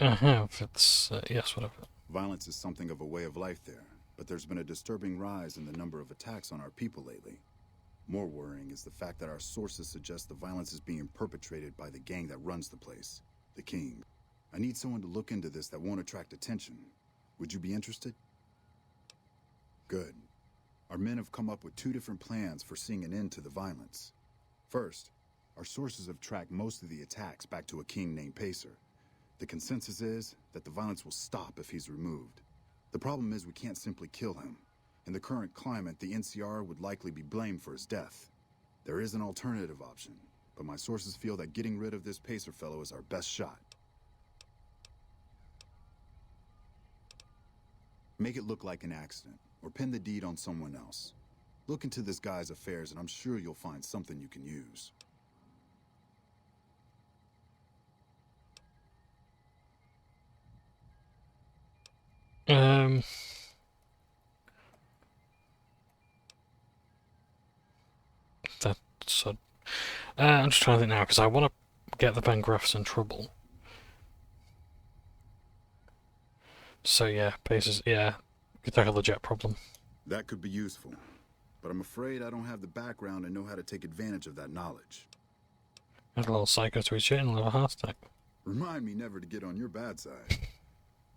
have. It's, yes, whatever. Violence is something of a way of life there, but there's been a disturbing rise in the number of attacks on our people lately. More worrying is the fact that our sources suggest the violence is being perpetrated by the gang that runs the place, the King. I need someone to look into this that won't attract attention. Would you be interested? Good. Our men have come up with 2 different plans for seeing an end to the violence. First, our sources have tracked most of the attacks back to a king named Pacer. The consensus is that the violence will stop if he's removed. The problem is we can't simply kill him. In the current climate, the NCR would likely be blamed for his death. There is an alternative option, but my sources feel that getting rid of this Pacer fellow is our best shot. Make it look like an accident, or pin the deed on someone else. Look into this guy's affairs, and I'm sure you'll find something you can use. That's I'm just trying to think now, because I want to get the Van Graffs in trouble. So yeah, Paces, yeah, we could tackle the jet problem. That could be useful, but I'm afraid I don't have the background and know how to take advantage of that knowledge. Had a little psycho to his shit and a little heart attack. Remind me never to get on your bad side.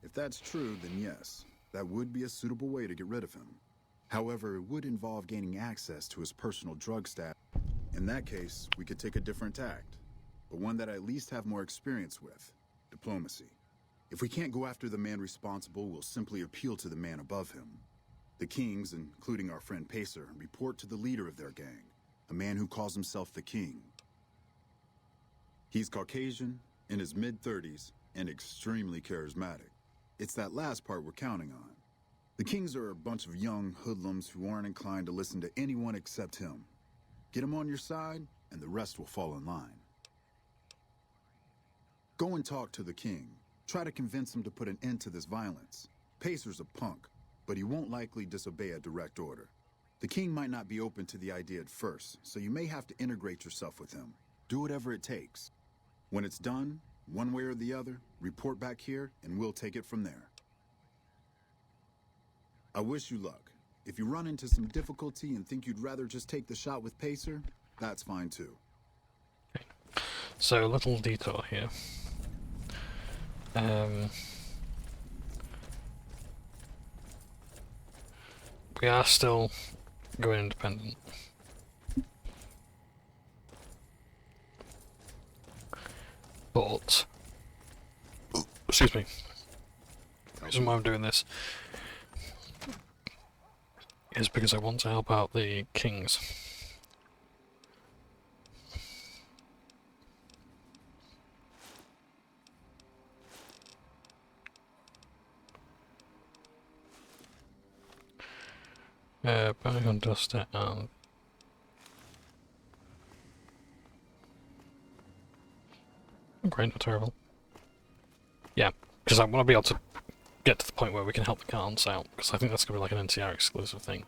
If that's true, then yes, that would be a suitable way to get rid of him. However, it would involve gaining access to his personal drug stash. In that case, we could take a different tact, but one that I at least have more experience with: diplomacy. If we can't go after the man responsible, we'll simply appeal to the man above him. The Kings, including our friend Pacer, report to the leader of their gang, a man who calls himself the King. He's Caucasian, in his mid-30s, and extremely charismatic. It's that last part we're counting on. The Kings are a bunch of young hoodlums who aren't inclined to listen to anyone except him. Get him on your side, and the rest will fall in line. Go and talk to the King. Try to convince him to put an end to this violence. Pacer's a punk, but he won't likely disobey a direct order. The King might not be open to the idea at first, so you may have to integrate yourself with him. Do whatever it takes. When it's done, one way or the other, report back here, and we'll take it from there. I wish you luck. If you run into some difficulty and think you'd rather just take the shot with Pacer, that's fine too. So, a little detour here. We are still going independent. But, excuse me, the reason why I'm doing this is because I want to help out the kings. Burning on Duster and great, not terrible. Yeah, because I want to be able to get to the point where we can help the Khans out, because I think that's going to be like an NCR exclusive thing.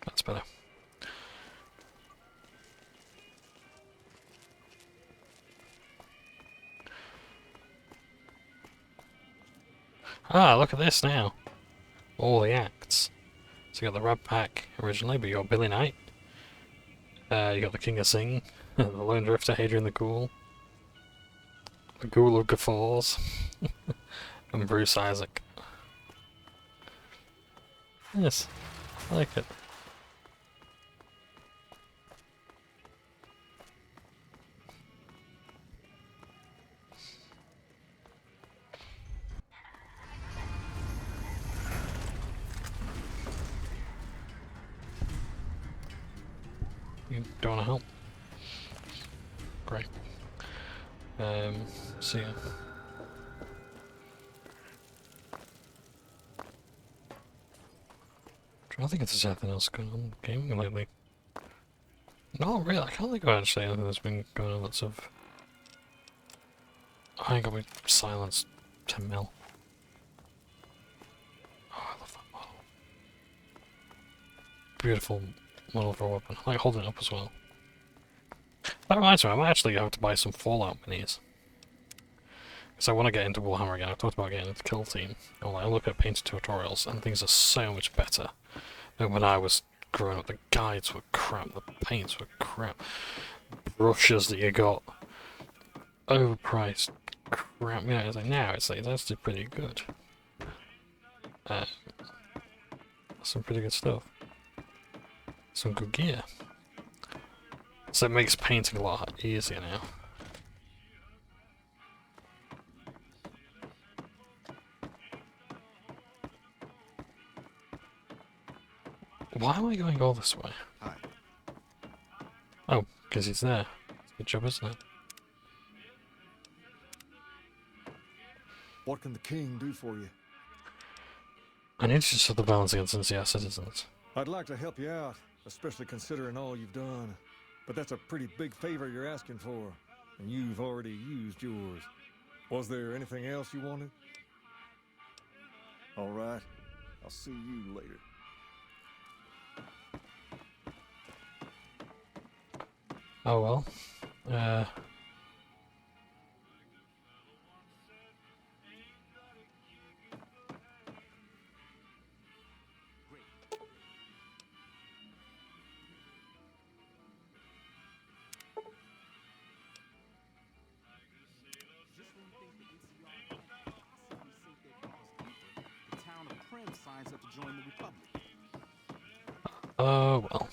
That's better. Ah, look at this now. All the acts. So you got the Rab Pack originally, but you got Billy Knight. You got the King of Sing, the Lone Drifter, Hadrian the Ghoul, the Ghoul of Guffaws, and Bruce Isaac. Yes, I like it. You don't want to help? Great. See ya. I think if there's anything else going on in gaming lately. Not really, I can't think of actually anything that's been going on that's of... I ain't got my silence 10 mil. Oh, I love that model. Beautiful model for a weapon. I like holding it up as well. That reminds me, I might actually have to buy some Fallout minis. Because I want to get into Warhammer again. I've talked about getting into Kill Team. I look at painting tutorials and things are so much better than when I was growing up. The guides were crap, the paints were crap. Brushes that you got, overpriced crap. You know, it's like, now it's actually pretty good. Some pretty good stuff. Some good gear. So it makes painting a lot easier now. Why am I going all this way? Hi. Oh, because he's there. Good job, isn't it? What can the king do for you? I need to set the balance against NCR citizens. I'd like to help you out, especially considering all you've done. But that's a pretty big favor you're asking for, and you've already used yours. Was there anything else you wanted? All right. I'll see you later. Oh well. Signs up to join the Republic. Oh well.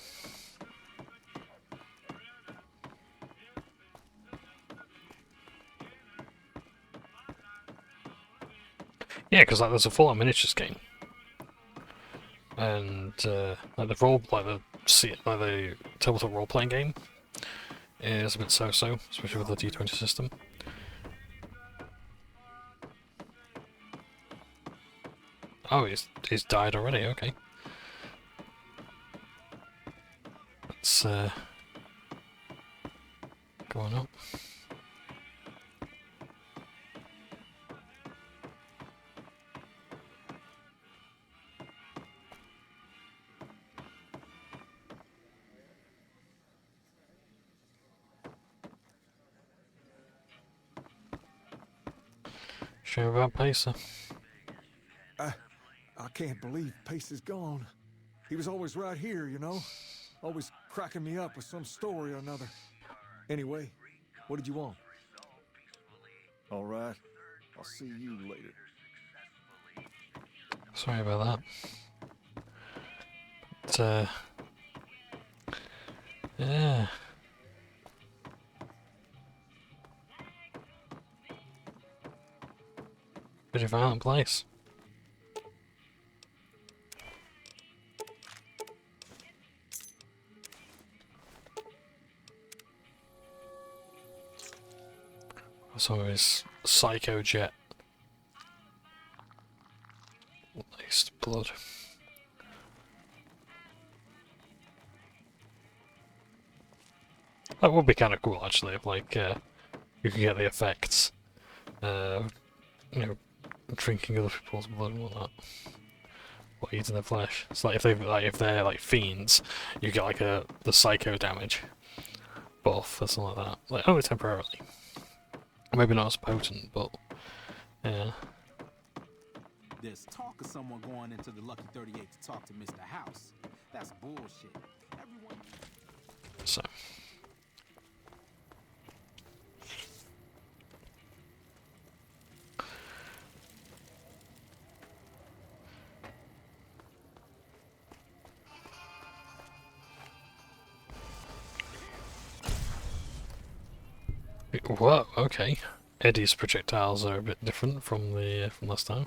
Yeah, because like there's a Fallout miniatures game, and like the tabletop role-playing game is a bit so-so, especially with the D20 system. Oh, he's died already. Okay. Let's go on up. Shame about Pacer. I can't believe Pace is gone. He was always right here, you know? Always cracking me up with some story or another. Anyway, what did you want? All right. I'll see you later. Sorry about that. But, yeah. Pretty violent place. Some of his psycho jet. Laced blood. That would be kind of cool, actually, if like you could get the effects, you know, drinking other people's blood and whatnot, or eating their flesh. It's like if they're like fiends, you get like the psycho damage buff or something like that. Like only temporarily. Maybe not as potent, but yeah. There's talk of someone going into the Lucky 38 to talk to Mr. House. That's bullshit. Everyone. So. Whoa, okay. Eddie's projectiles are a bit different from last time.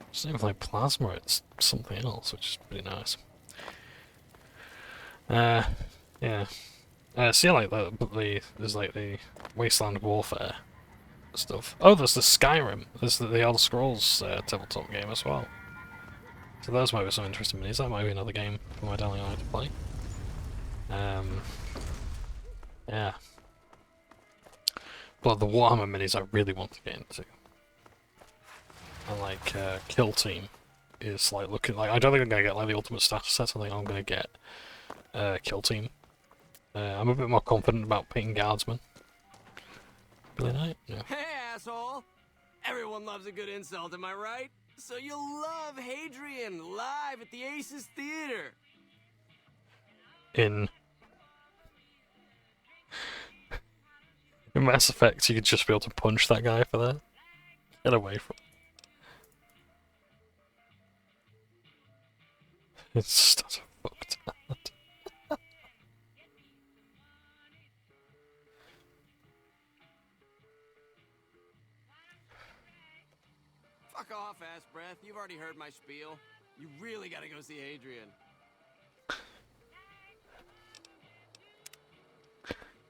It's not even like plasma, it's something else, which is pretty nice. Yeah. See, like there's like the Wasteland Warfare stuff. Oh, there's the Skyrim. There's the Elder Scrolls tabletop game as well. So those might be some interesting minis. That might be another game for my darling eye to play. Yeah. But the Warhammer minis I really want to get into. And like Kill Team is like looking like I don't think I'm gonna get like the ultimate status set. I think I'm gonna get Kill Team. I'm a bit more confident about picking Guardsman. Billy Knight? Yeah. Hey, asshole! Everyone loves a good insult, am I right? So you'll love Hadrian live at the Aces Theater. In Mass Effect, you could just be able to punch that guy for that. Get away from. It's such a fucked up. Fuck off, ass breath. You've already heard my spiel. You really gotta go see Hadrian.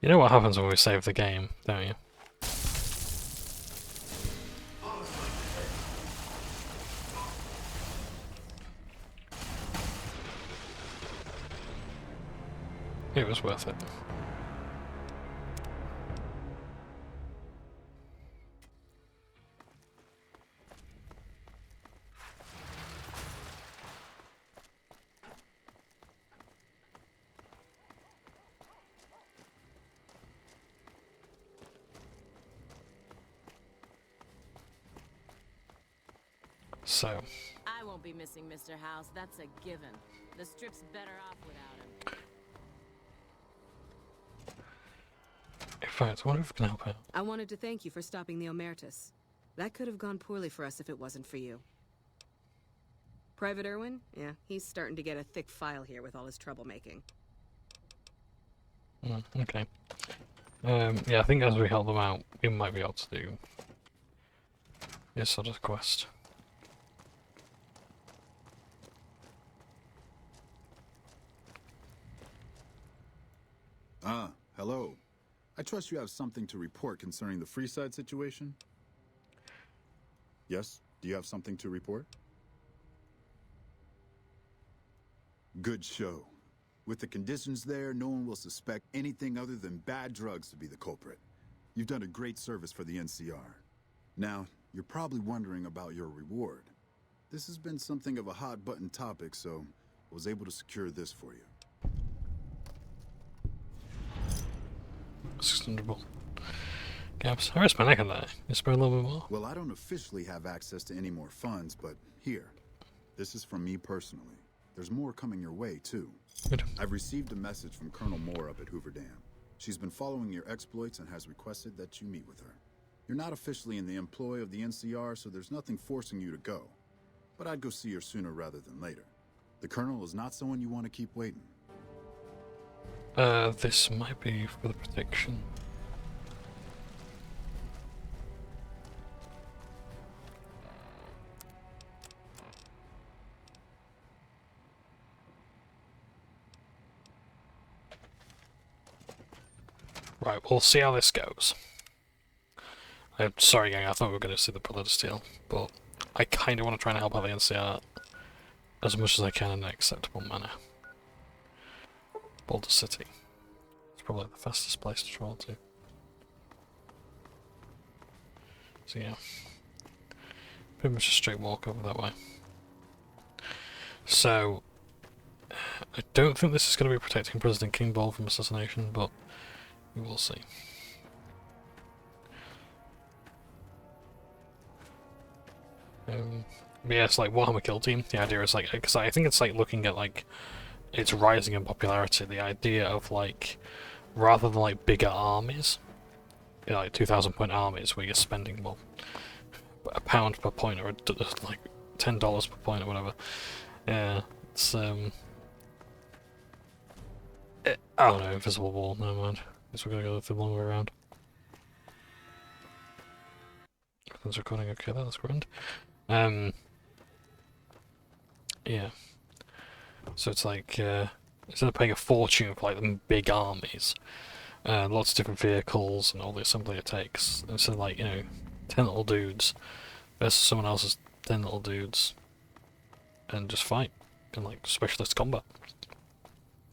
You know what happens when we save the game, don't you? It was worth it. So. I won't be missing Mr. House, that's a given. The strip's better off without him. In fact, I wonder if we can help out. I wanted to thank you for stopping the Omertas. That could have gone poorly for us if it wasn't for you. Private Irwin? Yeah, he's starting to get a thick file here with all his troublemaking. Okay. Yeah, I think as we help them out, we might be able to do this sort of quest. Ah, hello. I trust you have something to report concerning the Freeside situation? Yes? Do you have something to report? Good show. With the conditions there, no one will suspect anything other than bad drugs to be the culprit. You've done a great service for the NCR. Now, you're probably wondering about your reward. This has been something of a hot-button topic, so I was able to secure this for you. 600 bull. Gaps. I risked my neck on that. You spend a little bit more? Well, I don't officially have access to any more funds, but here. This is from me personally. There's more coming your way, too. Good. I've received a message from Colonel Moore up at Hoover Dam. She's been following your exploits and has requested that you meet with her. You're not officially in the employ of the NCR, so there's nothing forcing you to go. But I'd go see her sooner rather than later. The Colonel is not someone you want to keep waiting. This might be for the protection. Right, we'll see how this goes. I'm sorry, gang, I thought we were going to see the Brotherhood of Steel, but I kind of want to try and help out the NCR as much as I can in an acceptable manner. Boulder City. It's probably the fastest place to travel to. So yeah. Pretty much a straight walk over that way. So, I don't think this is going to be protecting President Kingball from assassination, but we will see. But yeah, it's like Warhammer Kill Team. The idea is like, because I think it's like looking at like its rising in popularity. The idea of like, rather than like bigger armies, you know, like 2,000-point armies where you're spending well £1 per point or like $10 per point or whatever. Yeah, it's I don't know, invisible wall. Never mind. Guess we're gonna go the long way around. Everything's recording okay. That's grand. Yeah. So it's like instead of paying a fortune for like them big armies, lots of different vehicles and all the assembly it takes, instead of like, you know, 10 little dudes versus someone else's 10 little dudes, and just fight in like specialist combat,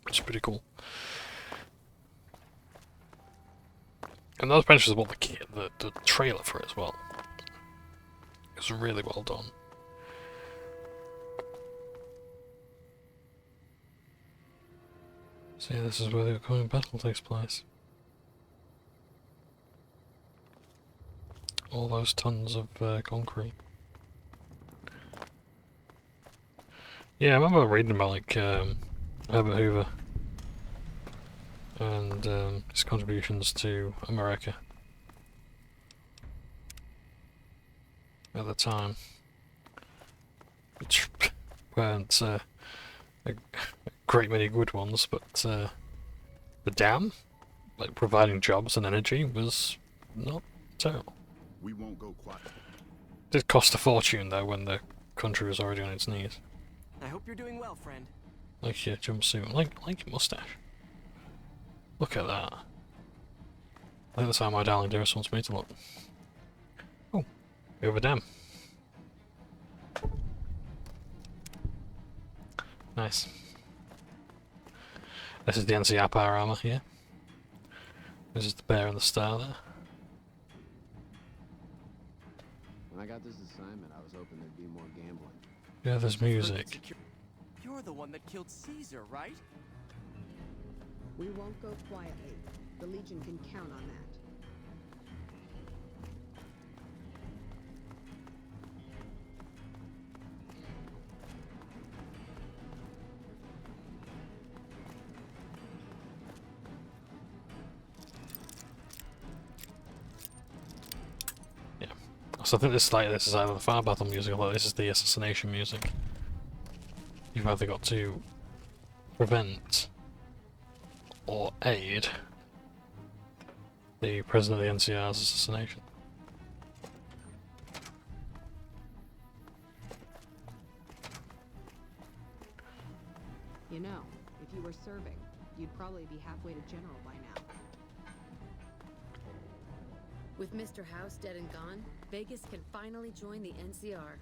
which is pretty cool. And those benches what the trailer for it as well. It's really well done. So yeah, this is where the upcoming battle takes place. All those tons of concrete. Yeah, I remember reading about like Herbert Hoover and his contributions to America at the time, which weren't a great many good ones, but the dam, like providing jobs and energy, was not terrible. We won't go quiet. Did cost a fortune though when the country was already on its knees. I hope you're doing well, friend. Like your jumpsuit, like your mustache. Look at that. I think that's how my darling dearest wants me to look. Oh, we have a dam. Nice. This is the NCR power armor here. This is the bear and the star there. When I got this assignment, I was hoping there'd be more gambling. Yeah, there's music. You're the one that killed Caesar, right? We won't go quietly. The Legion can count on that. Yeah. So I think this is either the fire battle music or this is the assassination music. You've either got to prevent or aid the president of the NCR's assassination. You know, if you were serving, you'd probably be halfway to general by now. With Mr. House dead and gone, Vegas can finally join the NCR.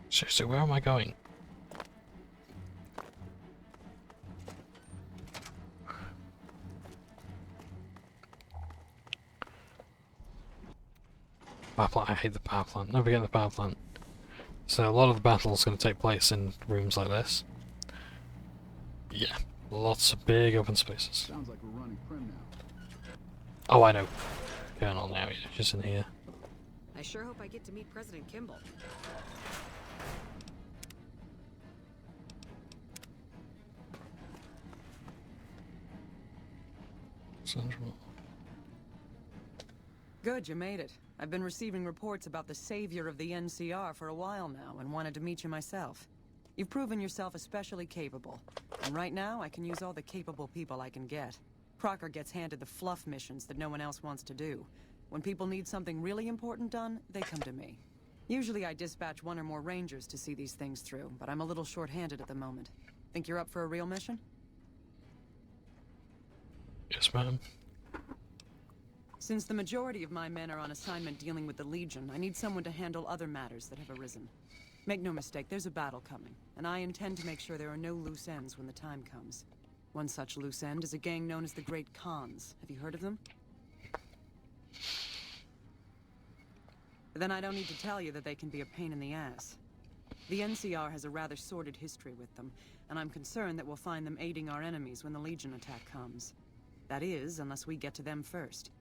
Seriously, where am I going? Power plant. I hate the power plant. Never get the power plant. So a lot of the battle is going to take place in rooms like this. Yeah, lots of big open spaces. Sounds like we're running prim now. Oh, I know. Colonel now, yeah, just in here. I sure hope I get to meet President Kimball. Central. Good, you made it. I've been receiving reports about the savior of the NCR for a while now and wanted to meet you myself. You've proven yourself especially capable. And right now, I can use all the capable people I can get. Crocker gets handed the fluff missions that no one else wants to do. When people need something really important done, they come to me. Usually I dispatch one or more rangers to see these things through, but I'm a little short-handed at the moment. Think you're up for a real mission? Yes, ma'am. Since the majority of my men are on assignment dealing with the Legion, I need someone to handle other matters that have arisen. Make no mistake, there's a battle coming, and I intend to make sure there are no loose ends when the time comes. One such loose end is a gang known as the Great Khans. Have you heard of them? Then I don't need to tell you that they can be a pain in the ass. The NCR has a rather sordid history with them, and I'm concerned that we'll find them aiding our enemies when the Legion attack comes. That is, unless we get to them first.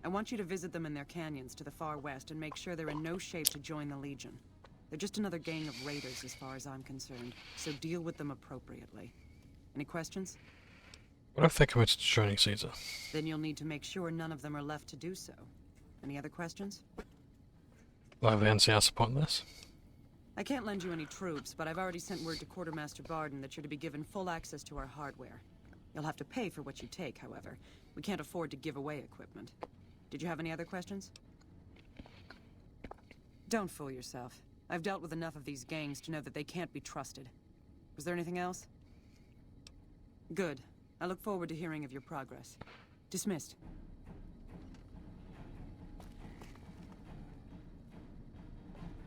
I want you to visit them in their canyons to the far west and make sure they're in no shape to join the Legion. They're just another gang of raiders as far as I'm concerned, so deal with them appropriately. Any questions? What if they committed to joining Caesar? Then you'll need to make sure none of them are left to do so. Any other questions? Will the NCR support this? I can't lend you any troops, but I've already sent word to Quartermaster Barden that you're to be given full access to our hardware. You'll have to pay for what you take, however. We can't afford to give away equipment. Did you have any other questions? Don't fool yourself. I've dealt with enough of these gangs to know that they can't be trusted. Was there anything else? Good. I look forward to hearing of your progress. Dismissed.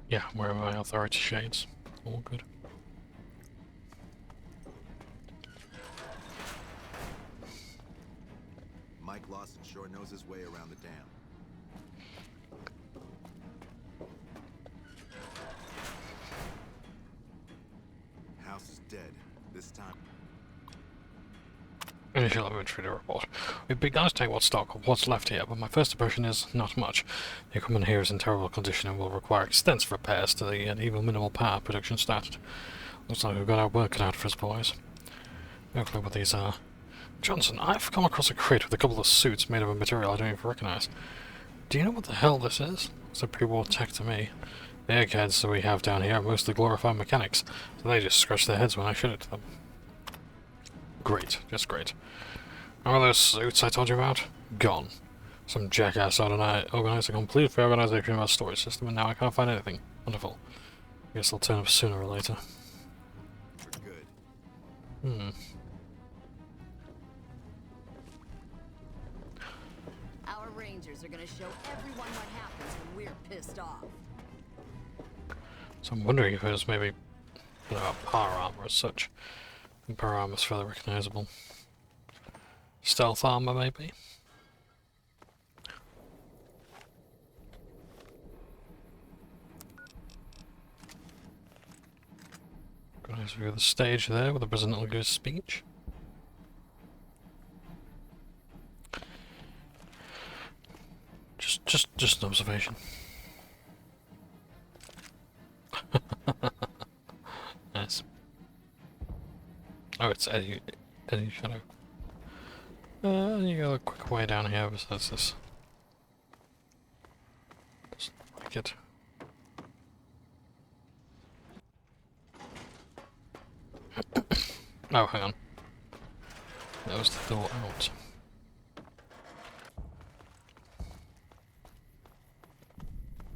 Yeah, where are my authority shades? All good. Mike Lawson sure knows his way around the dam. House is dead. This time. Initial inventory report. We've begun to take what's stock of what's left here, but my first impression is not much. The equipment here is in terrible condition and will require extensive repairs to the even minimal power production started. Looks like we've got our work cut out for us, boys. No clue what these are. Johnson, I've come across a crate with a couple of suits made of a material I don't even recognize. Do you know what the hell this is? It's a pre-war tech to me. The eggheads that we have down here are mostly glorified mechanics, so they just scratch their heads when I shoot it to them. Great, just great. Remember those suits I told you about? Gone. Some jackass organized a complete reorganization of our storage system, and now I can't find anything. Wonderful. Guess they'll turn up sooner or later. We're good. Our rangers are gonna show everyone what happens when we're pissed off. So I'm wondering if there's maybe, you know, a power armor as such. And power armor is fairly recognizable. Stealth armor, maybe? Got a nice view of the stage there with the President will give his speech. Just an observation. Nice. Oh, it's Eddie Shadow. You go a quick way down here besides this. Just like it. Oh, hang on. That was the door out.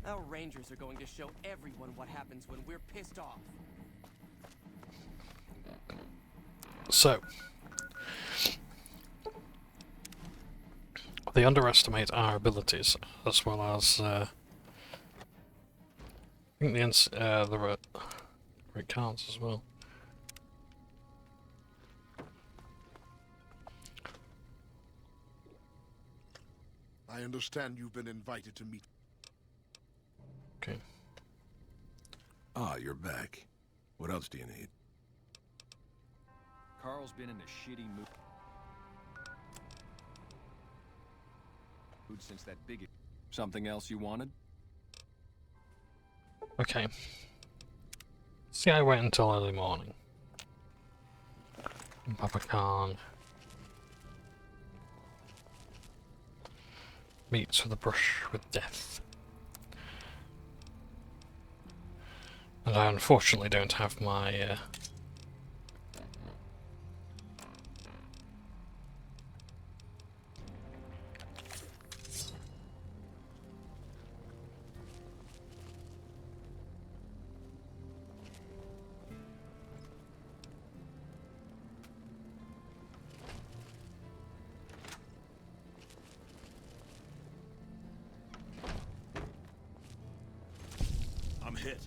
Our rangers are going to show everyone what happens when we're pissed off. So, they underestimate our abilities, as well as, I think the Great Khans as well. I understand you've been invited to meet. Okay. Ah, you're back. What else do you need? Carl's been in a shitty mood since that big... Something else you wanted? Okay. See, I wait until early morning. Papa Khan meets with a brush with death. And I unfortunately don't have my I'm hit.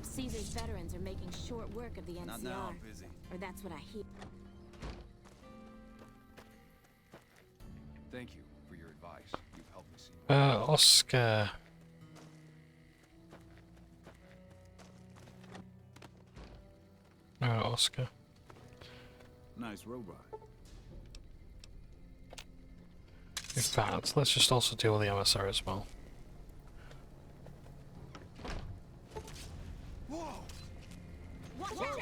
Caesar's veterans are making short work of the NCR. Not now, I'm busy. Or that's what I hear. Thank you for your advice. You've helped me see... Oscar. No, Oscar. Nice robot. In fact, let's just also deal with the emissary as well. Whoa! Watch out!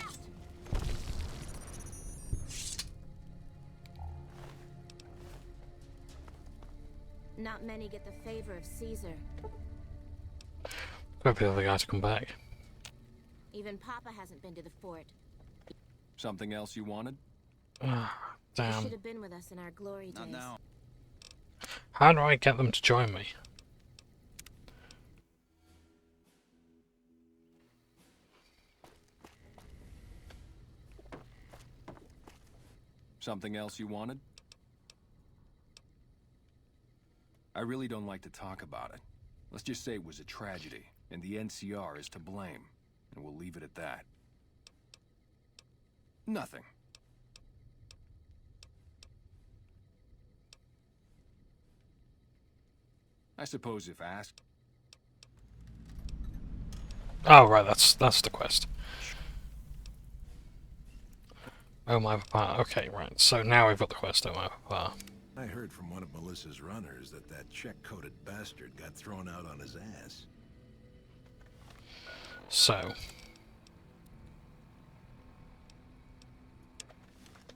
Not many get the favor of Caesar. Wait for the other guy to come back. Even Papa hasn't been to the fort. Something else you wanted? Ah, He damn. should have been with us in our glory days. How do I get them to join me? Something else you wanted? I really don't like to talk about it. Let's just say it was a tragedy, and the NCR is to blame, and we'll leave it at that. Nothing. I suppose if asked... Oh, right, that's the quest. Oh my papa. Okay, right. So now we've got the quest. Oh my papa. I heard from one of Melissa's runners that check-coated bastard got thrown out on his ass. So.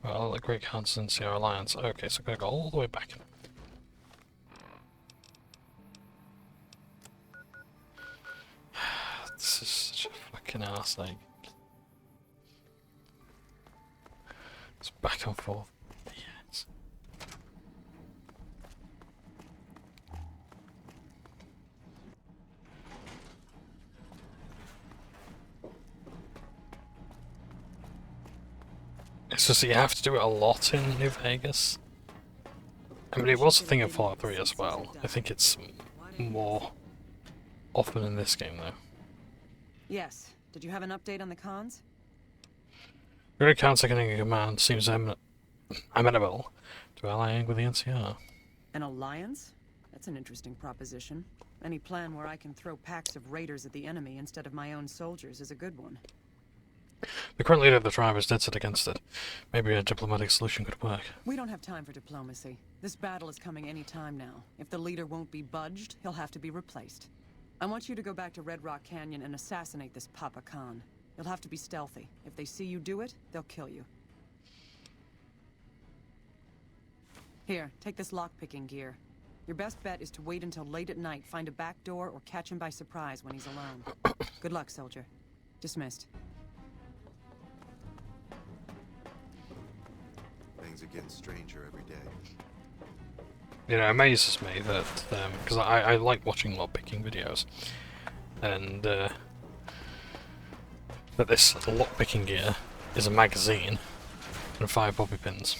Well, the Great Constancy our alliance. Okay, so I'm gonna go all the way back. This is such a fucking arse, like. It's back and forth. Yes. It's just that you have to do it a lot in New Vegas. I mean, it was a thing in Fallout 3 as well. I think it's more often in this game, though. Yes. Did you have an update on the cons? Great Khan second in command seems amenable to allying with the NCR. An alliance? That's an interesting proposition. Any plan where I can throw packs of raiders at the enemy instead of my own soldiers is a good one. The current leader of the tribe is dead set against it. Maybe a diplomatic solution could work. We don't have time for diplomacy. This battle is coming any time now. If the leader won't be budged, he'll have to be replaced. I want you to go back to Red Rock Canyon and assassinate this Papa Khan. You'll have to be stealthy. If they see you do it, they'll kill you. Here, take this lockpicking gear. Your best bet is to wait until late at night, find a back door, or catch him by surprise when he's alone. Good luck, soldier. Dismissed. Things are getting stranger every day. You know, it amazes me that, because I like watching lockpicking videos, and that this lockpicking gear is a magazine and 5 bobby pins.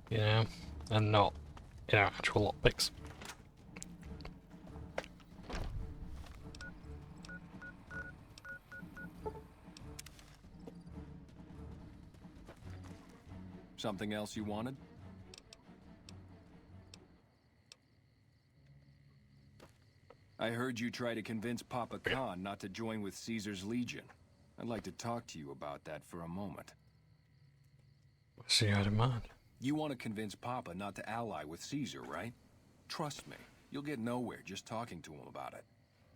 You know, and not, you know, actual lockpicks. Something else you wanted? I heard you try to convince Papa Khan not to join with Caesar's Legion. I'd like to talk to you about that for a moment. What's he out of mind? You want to convince Papa not to ally with Caesar, right? Trust me, you'll get nowhere just talking to him about it.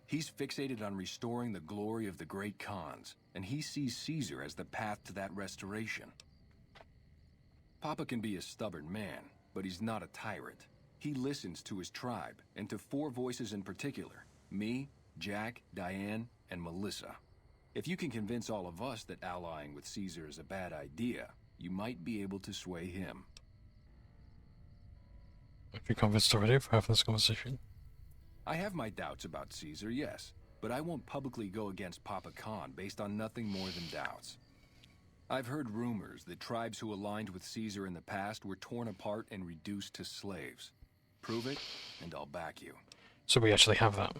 He's fixated on restoring the glory of the great Khans, and he sees Caesar as the path to that restoration. Papa can be a stubborn man, but he's not a tyrant. He listens to his tribe, and to 4 voices in particular: me, Jack, Diane, and Melissa. If you can convince all of us that allying with Caesar is a bad idea, you might be able to sway him. Have you convinced already for having this conversation? I have my doubts about Caesar, yes, but I won't publicly go against Papa Khan based on nothing more than doubts. I've heard rumors that tribes who aligned with Caesar in the past were torn apart and reduced to slaves. Prove it, and I'll back you. So we actually have that.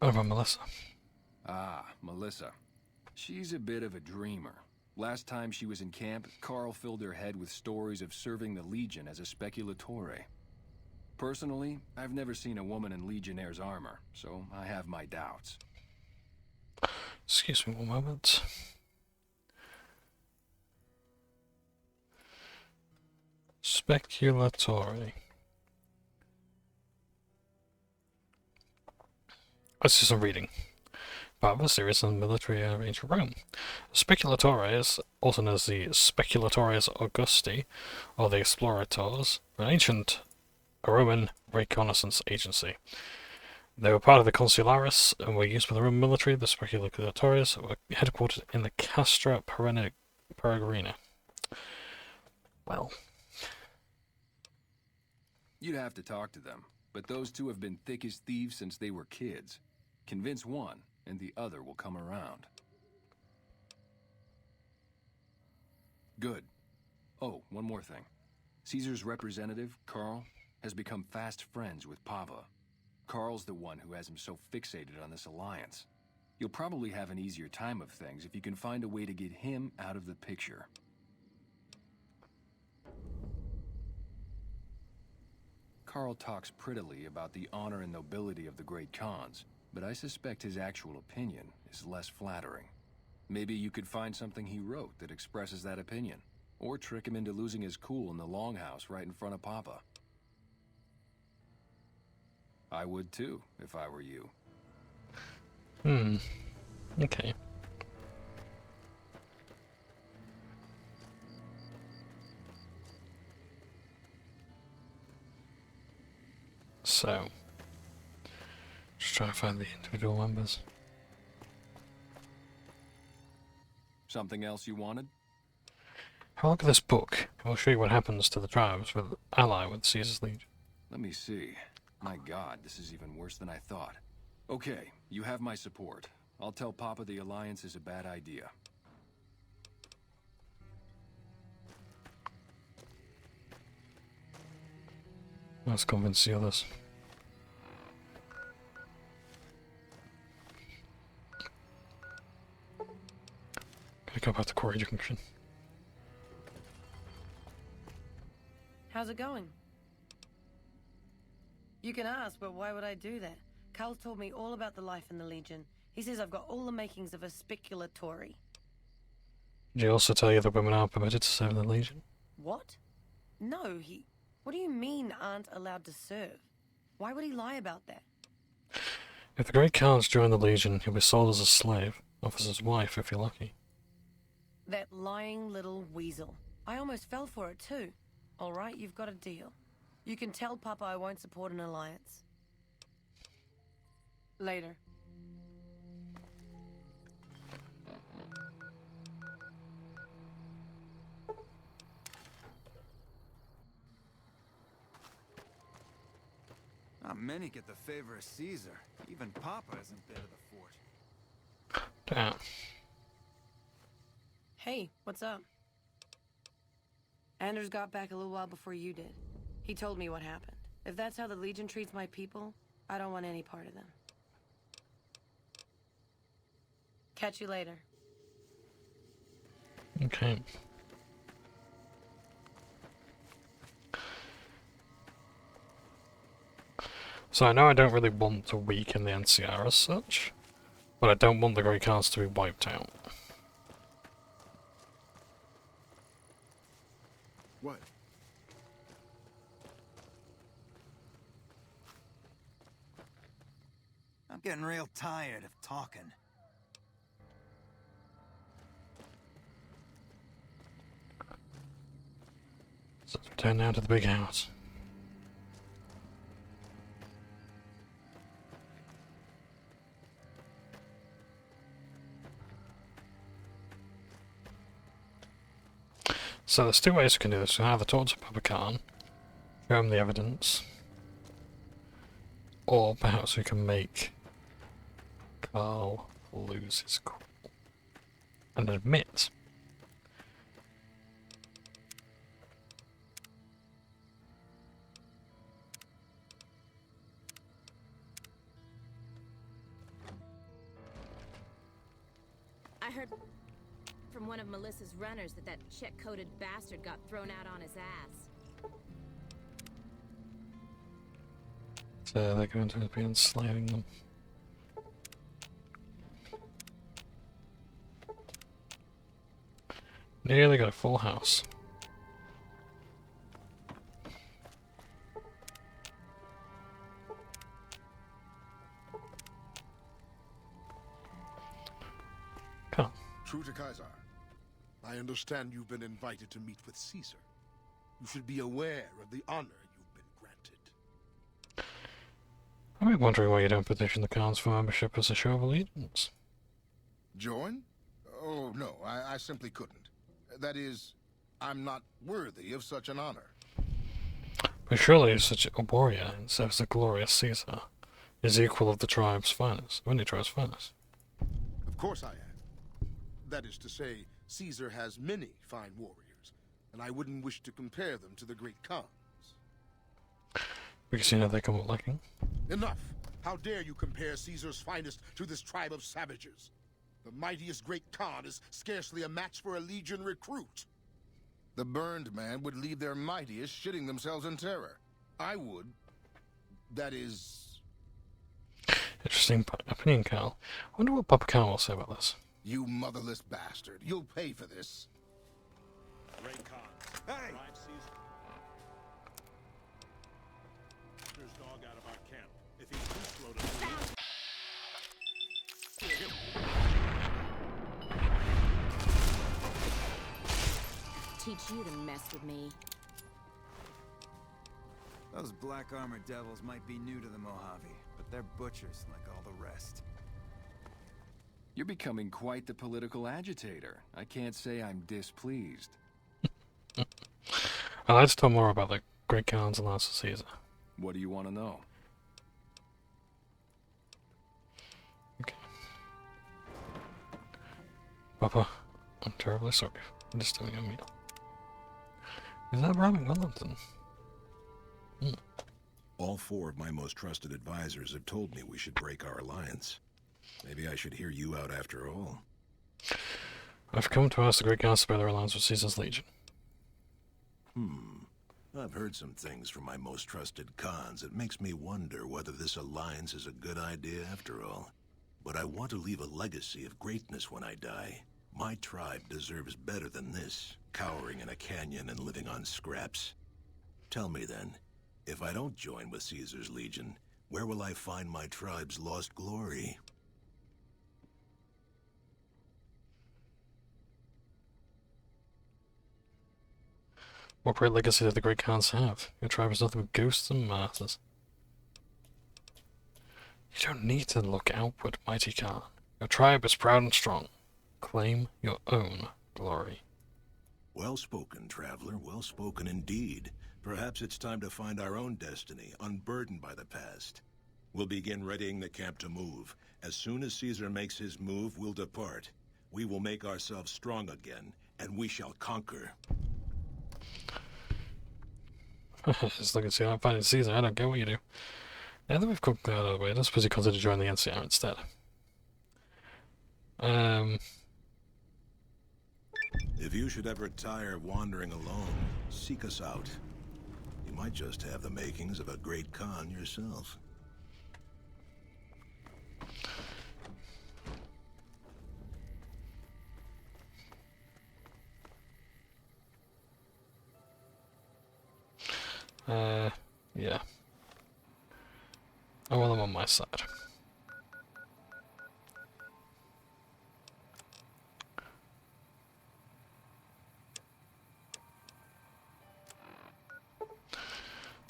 What about Melissa? Ah, Melissa. She's a bit of a dreamer. Last time she was in camp, Carl filled her head with stories of serving the Legion as a speculatore. Personally, I've never seen a woman in Legionnaire's armor, so I have my doubts. Excuse me one moment. Speculatory. Let's do some reading. Part of a series on military in ancient Rome. Speculatores, also known as the Speculatores Augusti, or the Explorators, were an ancient Roman reconnaissance agency. They were part of the Consularis and were used by the Roman military. The Speculatores were headquartered in the Castra Peregrina. Well. You'd have to talk to them, but those two have been thick as thieves since they were kids. Convince one, and the other will come around. Good. Oh, one more thing. Caesar's representative, Carl, has become fast friends with Papa. Carl's the one who has him so fixated on this alliance. You'll probably have an easier time of things if you can find a way to get him out of the picture. Carl talks prettily about the honor and nobility of the great Khans, but I suspect his actual opinion is less flattering. Maybe you could find something he wrote that expresses that opinion, or trick him into losing his cool in the longhouse right in front of Papa. I would too, if I were you. Okay. So, just trying to find the individual members. Something else you wanted? Have a look at this book. I'll show you what happens to the tribes with ally with Caesar's Legion. Let me see. My God, this is even worse than I thought. Okay, you have my support. I'll tell Papa the alliance is a bad idea. Let's convince the others. Gonna go back to Quarry Junction. How's it going? You can ask, but why would I do that? Carl's told me all about the life in the Legion. He says I've got all the makings of a speculatory. Did he also tell you that women aren't permitted to serve in the Legion? What? No, he... What do you mean aren't allowed to serve? Why would he lie about that? If the Great Khans join the Legion, he'll be sold as a slave. Officer's wife, if you're lucky. That lying little weasel. I almost fell for it too. Alright, you've got a deal. You can tell Papa I won't support an alliance. Later. Not many get the favor of Caesar. Even Papa hasn't been to the fort. Damn. Hey, what's up? Anders got back a little while before you did. He told me what happened. If that's how the Legion treats my people, I don't want any part of them. Catch you later. Okay. So I know I don't really want to weaken the NCR as such, but I don't want the Grey Cards to be wiped out. What? I'm getting real tired of talking. So let's return now to the big house. So there's two ways we can do this. We can either talk to Papa Khan, show him the evidence, or perhaps we can make Carl lose his cool and admit. I heard from one of Melissa's runners that that check-coded bastard got thrown out on his ass. So they're going to be enslaving them. Nearly got a full house. Come. True to Kaiser. I understand you've been invited to meet with Caesar. You should be aware of the honor you've been granted. I'm wondering why you don't petition the Khans for membership as a show of allegiance. Join? Oh, no, I simply couldn't. That is, I'm not worthy of such an honor. But surely such a warrior, instead of the glorious Caesar, is equal of the tribe's finest, of any tribe's finest. Of course I am. That is to say, Caesar has many fine warriors, and I wouldn't wish to compare them to the great Khans. Because you know they come up lacking. Enough! How dare you compare Caesar's finest to this tribe of savages? The mightiest great Khan is scarcely a match for a legion recruit. The burned man would leave their mightiest shitting themselves in terror. I would. That is... Interesting opinion, Carl. I wonder what Papa Khan will say about this. You motherless bastard. You'll pay for this. Great Khan. Hey! Caesar's dog out of our camp. If he's too slow to move... Teach you to mess with me. Those black armored devils might be new to the Mojave, but they're butchers like all the rest. You're becoming quite the political agitator. I can't say I'm displeased. Let's talk more about the Great Khans and Last of Caesar. What do you want to know? Okay. Papa, I'm terribly sorry for disturbing your meal. Is that Robin Wellington? All four of my most trusted advisors have told me we should break our alliance. Maybe I should hear you out after all. I've come to ask the Great Khans about their alliance with Caesar's Legion. I've heard some things from my most trusted Khans. It makes me wonder whether this alliance is a good idea after all. But I want to leave a legacy of greatness when I die. My tribe deserves better than this, cowering in a canyon and living on scraps. Tell me then, if I don't join with Caesar's Legion, where will I find my tribe's lost glory? What great legacy do the Great Khans have? Your tribe is nothing but ghosts and martyrs. You don't need to look outward, mighty Khan. Your tribe is proud and strong. Claim your own glory. Well spoken, traveler. Well spoken indeed. Perhaps it's time to find our own destiny, unburdened by the past. We'll begin readying the camp to move. As soon as Caesar makes his move, we'll depart. We will make ourselves strong again, and we shall conquer. Just look and see, I'm finding Caesar, I don't care what you do. Now that we've cooked that out of the way, let's suppose you consider joining the NCR instead. If you should ever tire of wandering alone, seek us out. You might just have the makings of a great Khan yourself. Yeah. I want them on my side.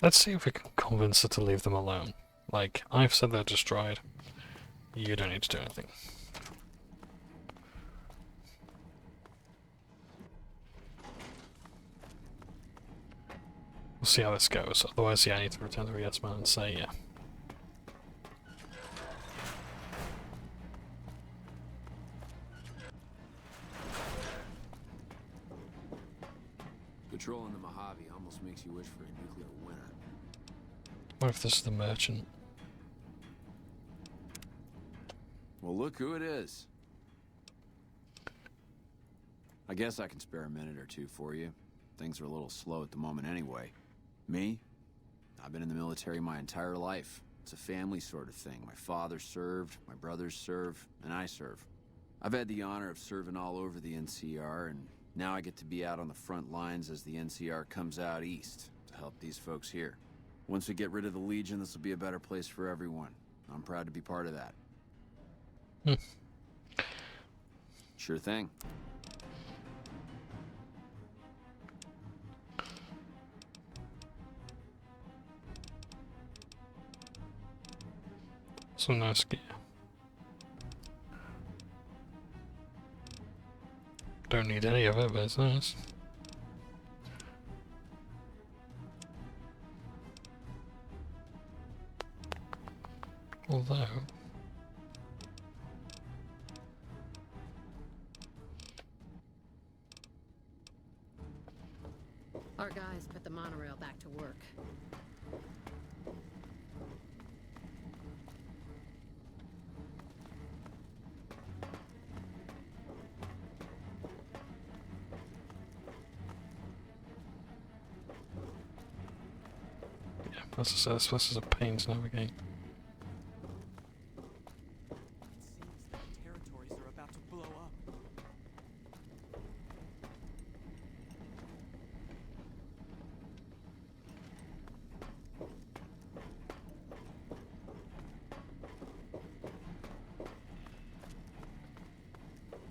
Let's see if we can convince her to leave them alone. Like, I've said they're destroyed. You don't need to do anything. We'll see how this goes. Otherwise, yeah, I need to return to the yes man and say, yeah. Patrolling the Mojave almost makes you wish for a nuclear winter. What if this is the merchant? Well, look who it is. I guess I can spare a minute or two for you. Things are a little slow at the moment anyway. Me? I've been in the military my entire life. It's a family sort of thing. My father served, my brothers serve, and I serve. I've had the honor of serving all over the NCR, and now I get to be out on the front lines as the NCR comes out east to help these folks here. Once we get rid of the Legion, this will be a better place for everyone. I'm proud to be part of that. Sure thing. So nice gear. Don't need any of it, but it's nice. Although... Our guys put the monorail back to work. Yeah, this is a pain to navigate. Territories are about to blow up.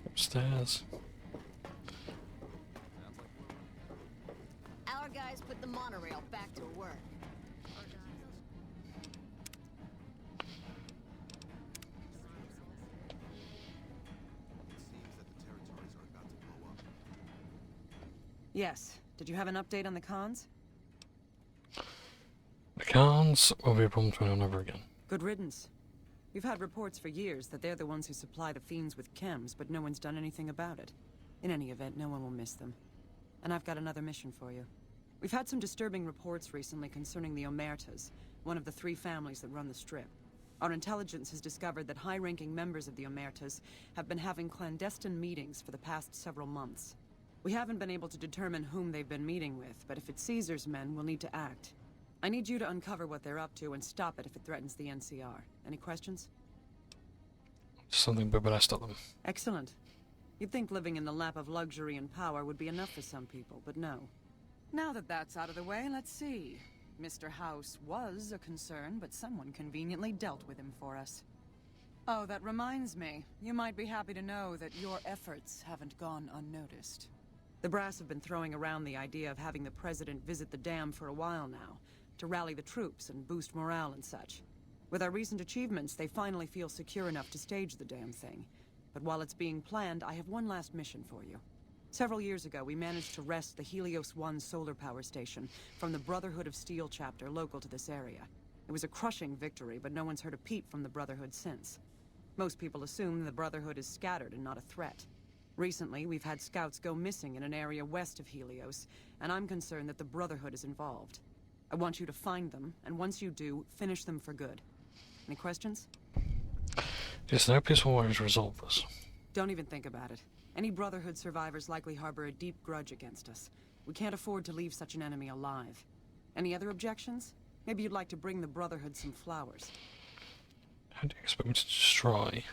Upstairs. Our guys put the monorail back to work. Yes. Did you have an update on the cons? The cons will be a problem to run over again. Good riddance. We've had reports for years that they're the ones who supply the fiends with chems, but no one's done anything about it. In any event, no one will miss them. And I've got another mission for you. We've had some disturbing reports recently concerning the Omertas, one of the 3 families that run the Strip. Our intelligence has discovered that high-ranking members of the Omertas have been having clandestine meetings for the past several months. We haven't been able to determine whom they've been meeting with, but if it's Caesar's men, we'll need to act. I need you to uncover what they're up to and stop it if it threatens the NCR. Any questions? Something but I stop them. Excellent. You'd think living in the lap of luxury and power would be enough for some people, but no. Now that that's out of the way, let's see. Mr. House was a concern, but someone conveniently dealt with him for us. Oh, that reminds me. You might be happy to know that your efforts haven't gone unnoticed. The brass have been throwing around the idea of having the president visit the dam for a while now, to rally the troops and boost morale and such. With our recent achievements, they finally feel secure enough to stage the damn thing. But while it's being planned, I have one last mission for you. Several years ago, we managed to wrest the Helios 1 solar power station from the Brotherhood of Steel chapter local to this area. It was a crushing victory, but no one's heard a peep from the Brotherhood since. Most people assume the Brotherhood is scattered and not a threat. Recently, we've had scouts go missing in an area west of Helios, and I'm concerned that the Brotherhood is involved. I want you to find them, and once you do, finish them for good. Any questions? There's no peaceful way to resolve this. Don't even think about it. Any Brotherhood survivors likely harbor a deep grudge against us. We can't afford to leave such an enemy alive. Any other objections? Maybe you'd like to bring the Brotherhood some flowers. How do you expect me to destroy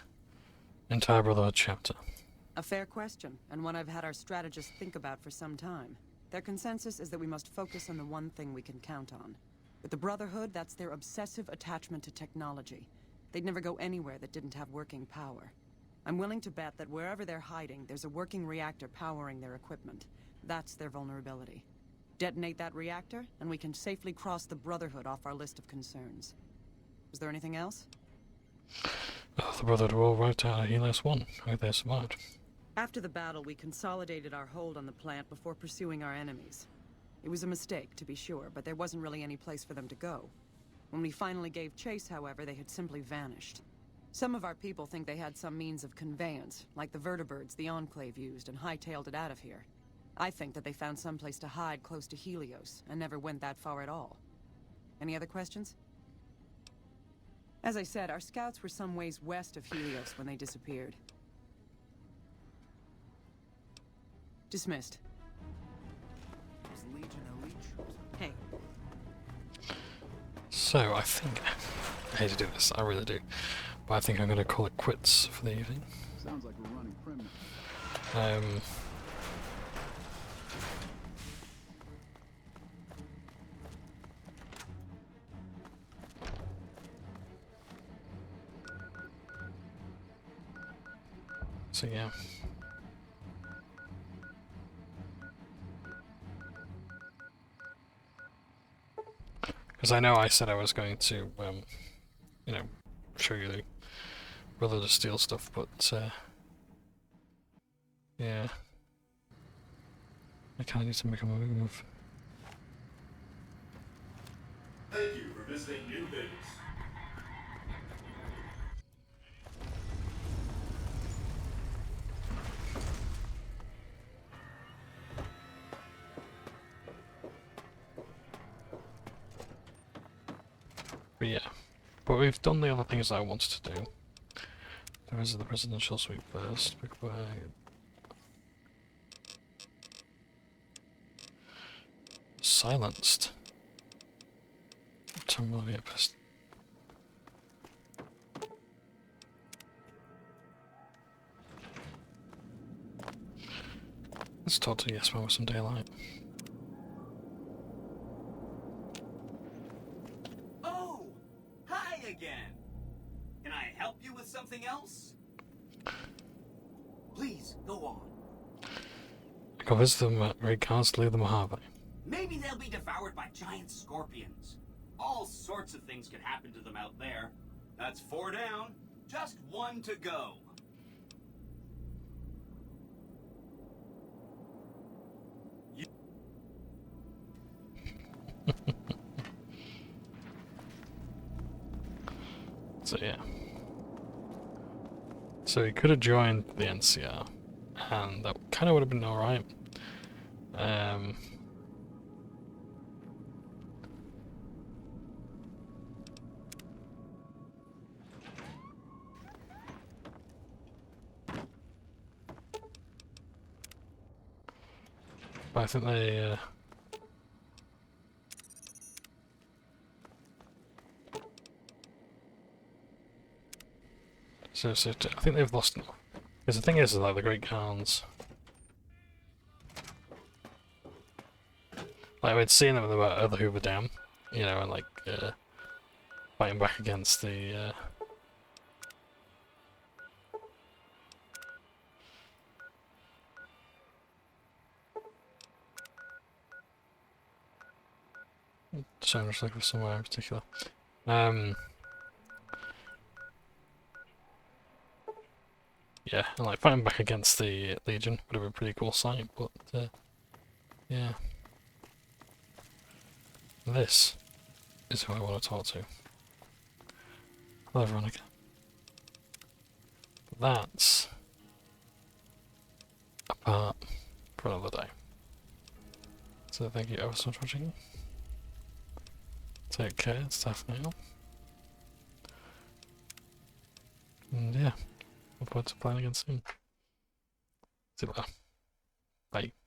the entire Brotherhood chapter? A fair question, and one I've had our strategists think about for some time. Their consensus is that we must focus on the one thing we can count on. With the Brotherhood, that's their obsessive attachment to technology. They'd never go anywhere that didn't have working power. I'm willing to bet that wherever they're hiding, there's a working reactor powering their equipment. That's their vulnerability. Detonate that reactor, and we can safely cross the Brotherhood off our list of concerns. Is there anything else? The Brotherhood were all wiped out at Helios 1. I hope they survived. After the battle, we consolidated our hold on the plant before pursuing our enemies. It was a mistake, to be sure, but there wasn't really any place for them to go. When we finally gave chase, however, they had simply vanished. Some of our people think they had some means of conveyance, like the vertibirds the Enclave used, and hightailed it out of here. I think that they found some place to hide close to Helios, and never went that far at all. Any other questions? As I said, our scouts were some ways west of Helios when they disappeared. Dismissed. Hey. So, I think... I hate to do this, I really do. But I think I'm going to call it quits for the evening. Sounds like we're running criminal. So yeah. Because I know I said I was going to, you know, show you the Brother to Steel stuff, but, yeah. I kind of need to make a move. Thank you for visiting New Vegas. But yeah, but we've done the other things I wanted to do. There is the presidential suite first. Silenced. Let's talk to Yesma with some daylight. Oh! Hi again! Can I help you with something else? Please, go on. I go visit them at Great Khan's Leave the Mojave. Maybe they'll be devoured by giant scorpions. All sorts of things could happen to them out there. That's 4 down. Just 1 to go. So yeah. So he could have joined the NCR, and that kind of would have been alright. But I think they, So I think they've lost enough. Because the thing is, like, the Great Khans... Like, we'd seen them with the other Hoover Dam, you know, and, like, fighting back against the, So I'm just looking for somewhere in particular. Yeah, and like fighting back against the Legion would have been a pretty cool sight, but yeah. This is who I want to talk to. Hello, Veronica. That's a part for another day. So thank you ever so much for watching. Take care, it's Staff Nail. And yeah, look forward to playing again soon. See you later. Bye.